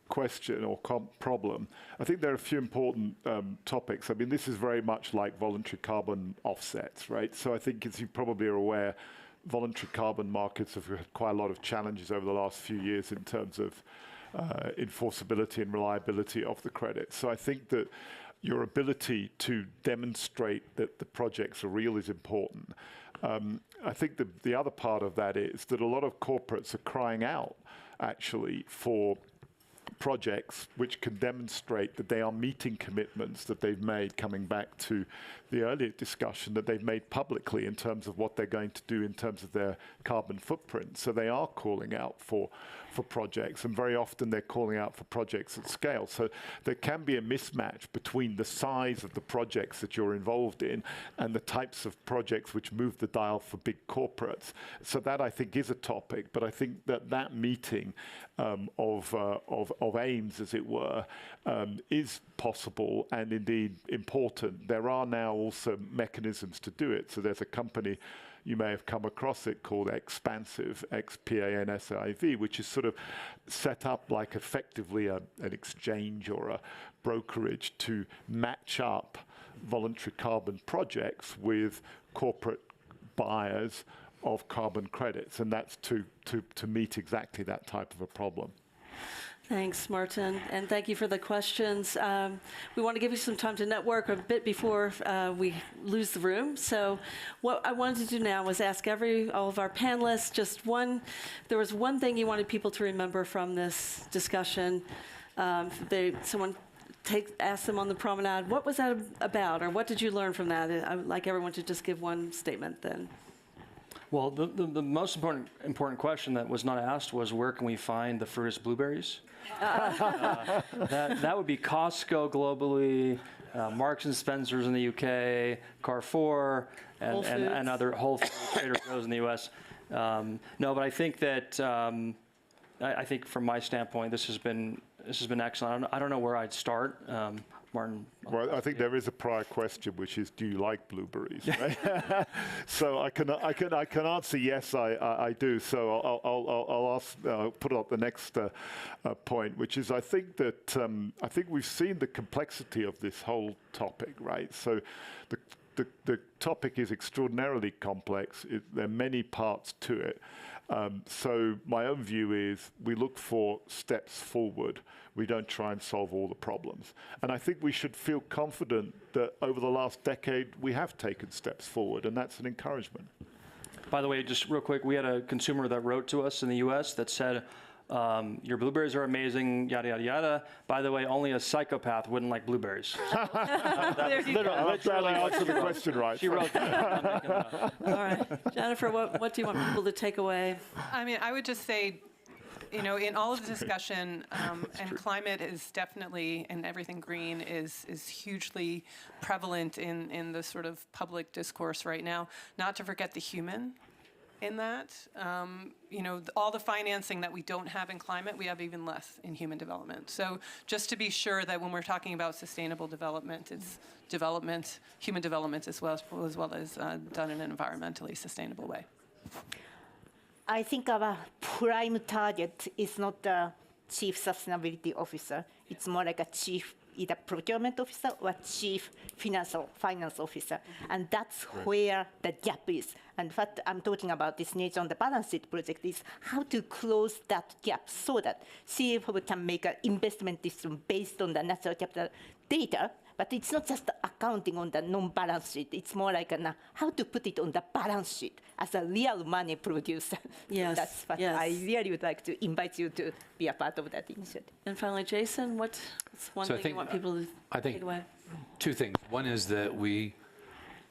question or problem. I think there are a few important topics. I mean, this is very much like voluntary carbon offsets, right? So I think, as you probably are aware, voluntary carbon markets have had quite a lot of challenges over the last few years in terms of enforceability and reliability of the credits. So I think that your ability to demonstrate that the projects are real is important. I think the other part of that is that a lot of corporates are crying out, actually, for projects which can demonstrate that they are meeting commitments that they've made, coming back to the earlier discussion that they've made publicly in terms of what they're going to do in terms of their carbon footprint. So they are calling out for projects, and very often they're calling out for projects at scale. So there can be a mismatch between the size of the projects that you're involved in and the types of projects which move the dial for big corporates. So that, I think, is a topic, but I think that meeting of aims, as it were, is possible and indeed important. There are now also mechanisms to do it. So there's a company, you may have come across it, called Expansive, Xpansiv, which is sort of set up like effectively an exchange or a brokerage to match up voluntary carbon projects with corporate buyers of carbon credits, and that's to meet exactly that type of a problem. Thanks, Martin, and thank you for the questions. We want to give you some time to network a bit before we lose the room. So what I wanted to do now was ask all of our panelists just there was one thing you wanted people to remember from this discussion. Someone asked them on the promenade, what was that about, or what did you learn from that? I would like everyone to just give one statement then. Well, the most important question that was not asked was, where can we find the fruitest blueberries? That would be Costco globally, Marks and Spencer's in the UK, Carrefour, and other Whole Foods, Trader Joe's in the US. No, but I think that I think from my standpoint, this has been excellent. I don't know where I'd start. Martin. Well, I think there is a prior question, which is, do you like blueberries? Right? So I can answer yes, I do. So I'll ask, put up the next point, which is I think we've seen the complexity of this whole topic, right? So the topic is extraordinarily complex. There are many parts to it. So my own view is we look for steps forward. We don't try and solve all the problems. And I think we should feel confident that over the last decade, we have taken steps forward, and that's an encouragement. By the way, just real quick, we had a consumer that wrote to us in the US that said, your blueberries are amazing, yada, yada, yada. By the way, only a psychopath wouldn't like blueberries. Literally answer the question right. She wrote that. All right. Jennifer, what do you want people to take away? I mean, I would just say, you know, in all of the discussion, and climate is definitely, and everything green is hugely prevalent in the sort of public discourse right now. Not to forget the human in that. You know, all the financing that we don't have in climate, we have even less in human development. So just to be sure that when we're talking about sustainable development, it's development, human development as well as done in an environmentally sustainable way. I think our prime target is not the chief sustainability officer. It's more like a chief either procurement officer or chief finance officer. And that's where the gap is. And what I'm talking about this Nature on the Balance Sheet project is how to close that gap so that CFO can make an investment decision based on the natural capital data. But it's not just accounting on the non-balance sheet. It's more like how to put it on the balance sheet as a real money producer. Yes, That's what I really would like to invite you to be a part of that initiative. And finally, Jason, what's one thing you want people to take away? Two things. One is that we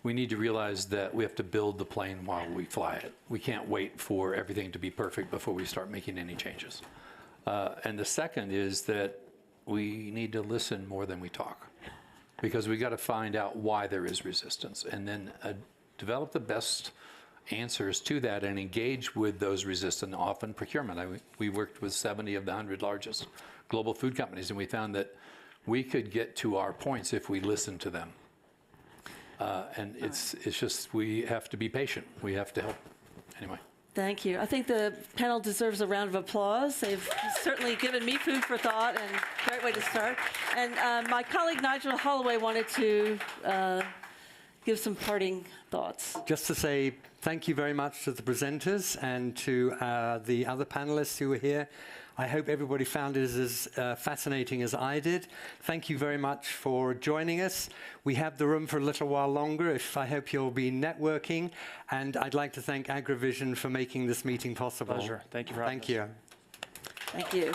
need to realize that we have to build the plane while we fly it. We can't wait for everything to be perfect before we start making any changes. And the second is that we need to listen more than we talk, because we got to find out why there is resistance, and then develop the best answers to that and engage with those resistant, often procurement. We worked with 70 of the 100 largest global food companies, and we found that we could get to our points if we listened to them. And it's just, we have to be patient. We have to help. Anyway. Thank you. I think the panel deserves a round of applause. They've certainly given me food for thought, and great way to start. And my colleague Nigel Holloway wanted to give some parting thoughts. Just to say thank you very much to the presenters and to the other panelists who were here. I hope everybody found it as fascinating as I did. Thank you very much for joining us. We have the room for a little while longer. I hope you'll be networking. And I'd like to thank AgriVision for making this meeting possible. Pleasure. Thank you for having us. Thank you. Thank you.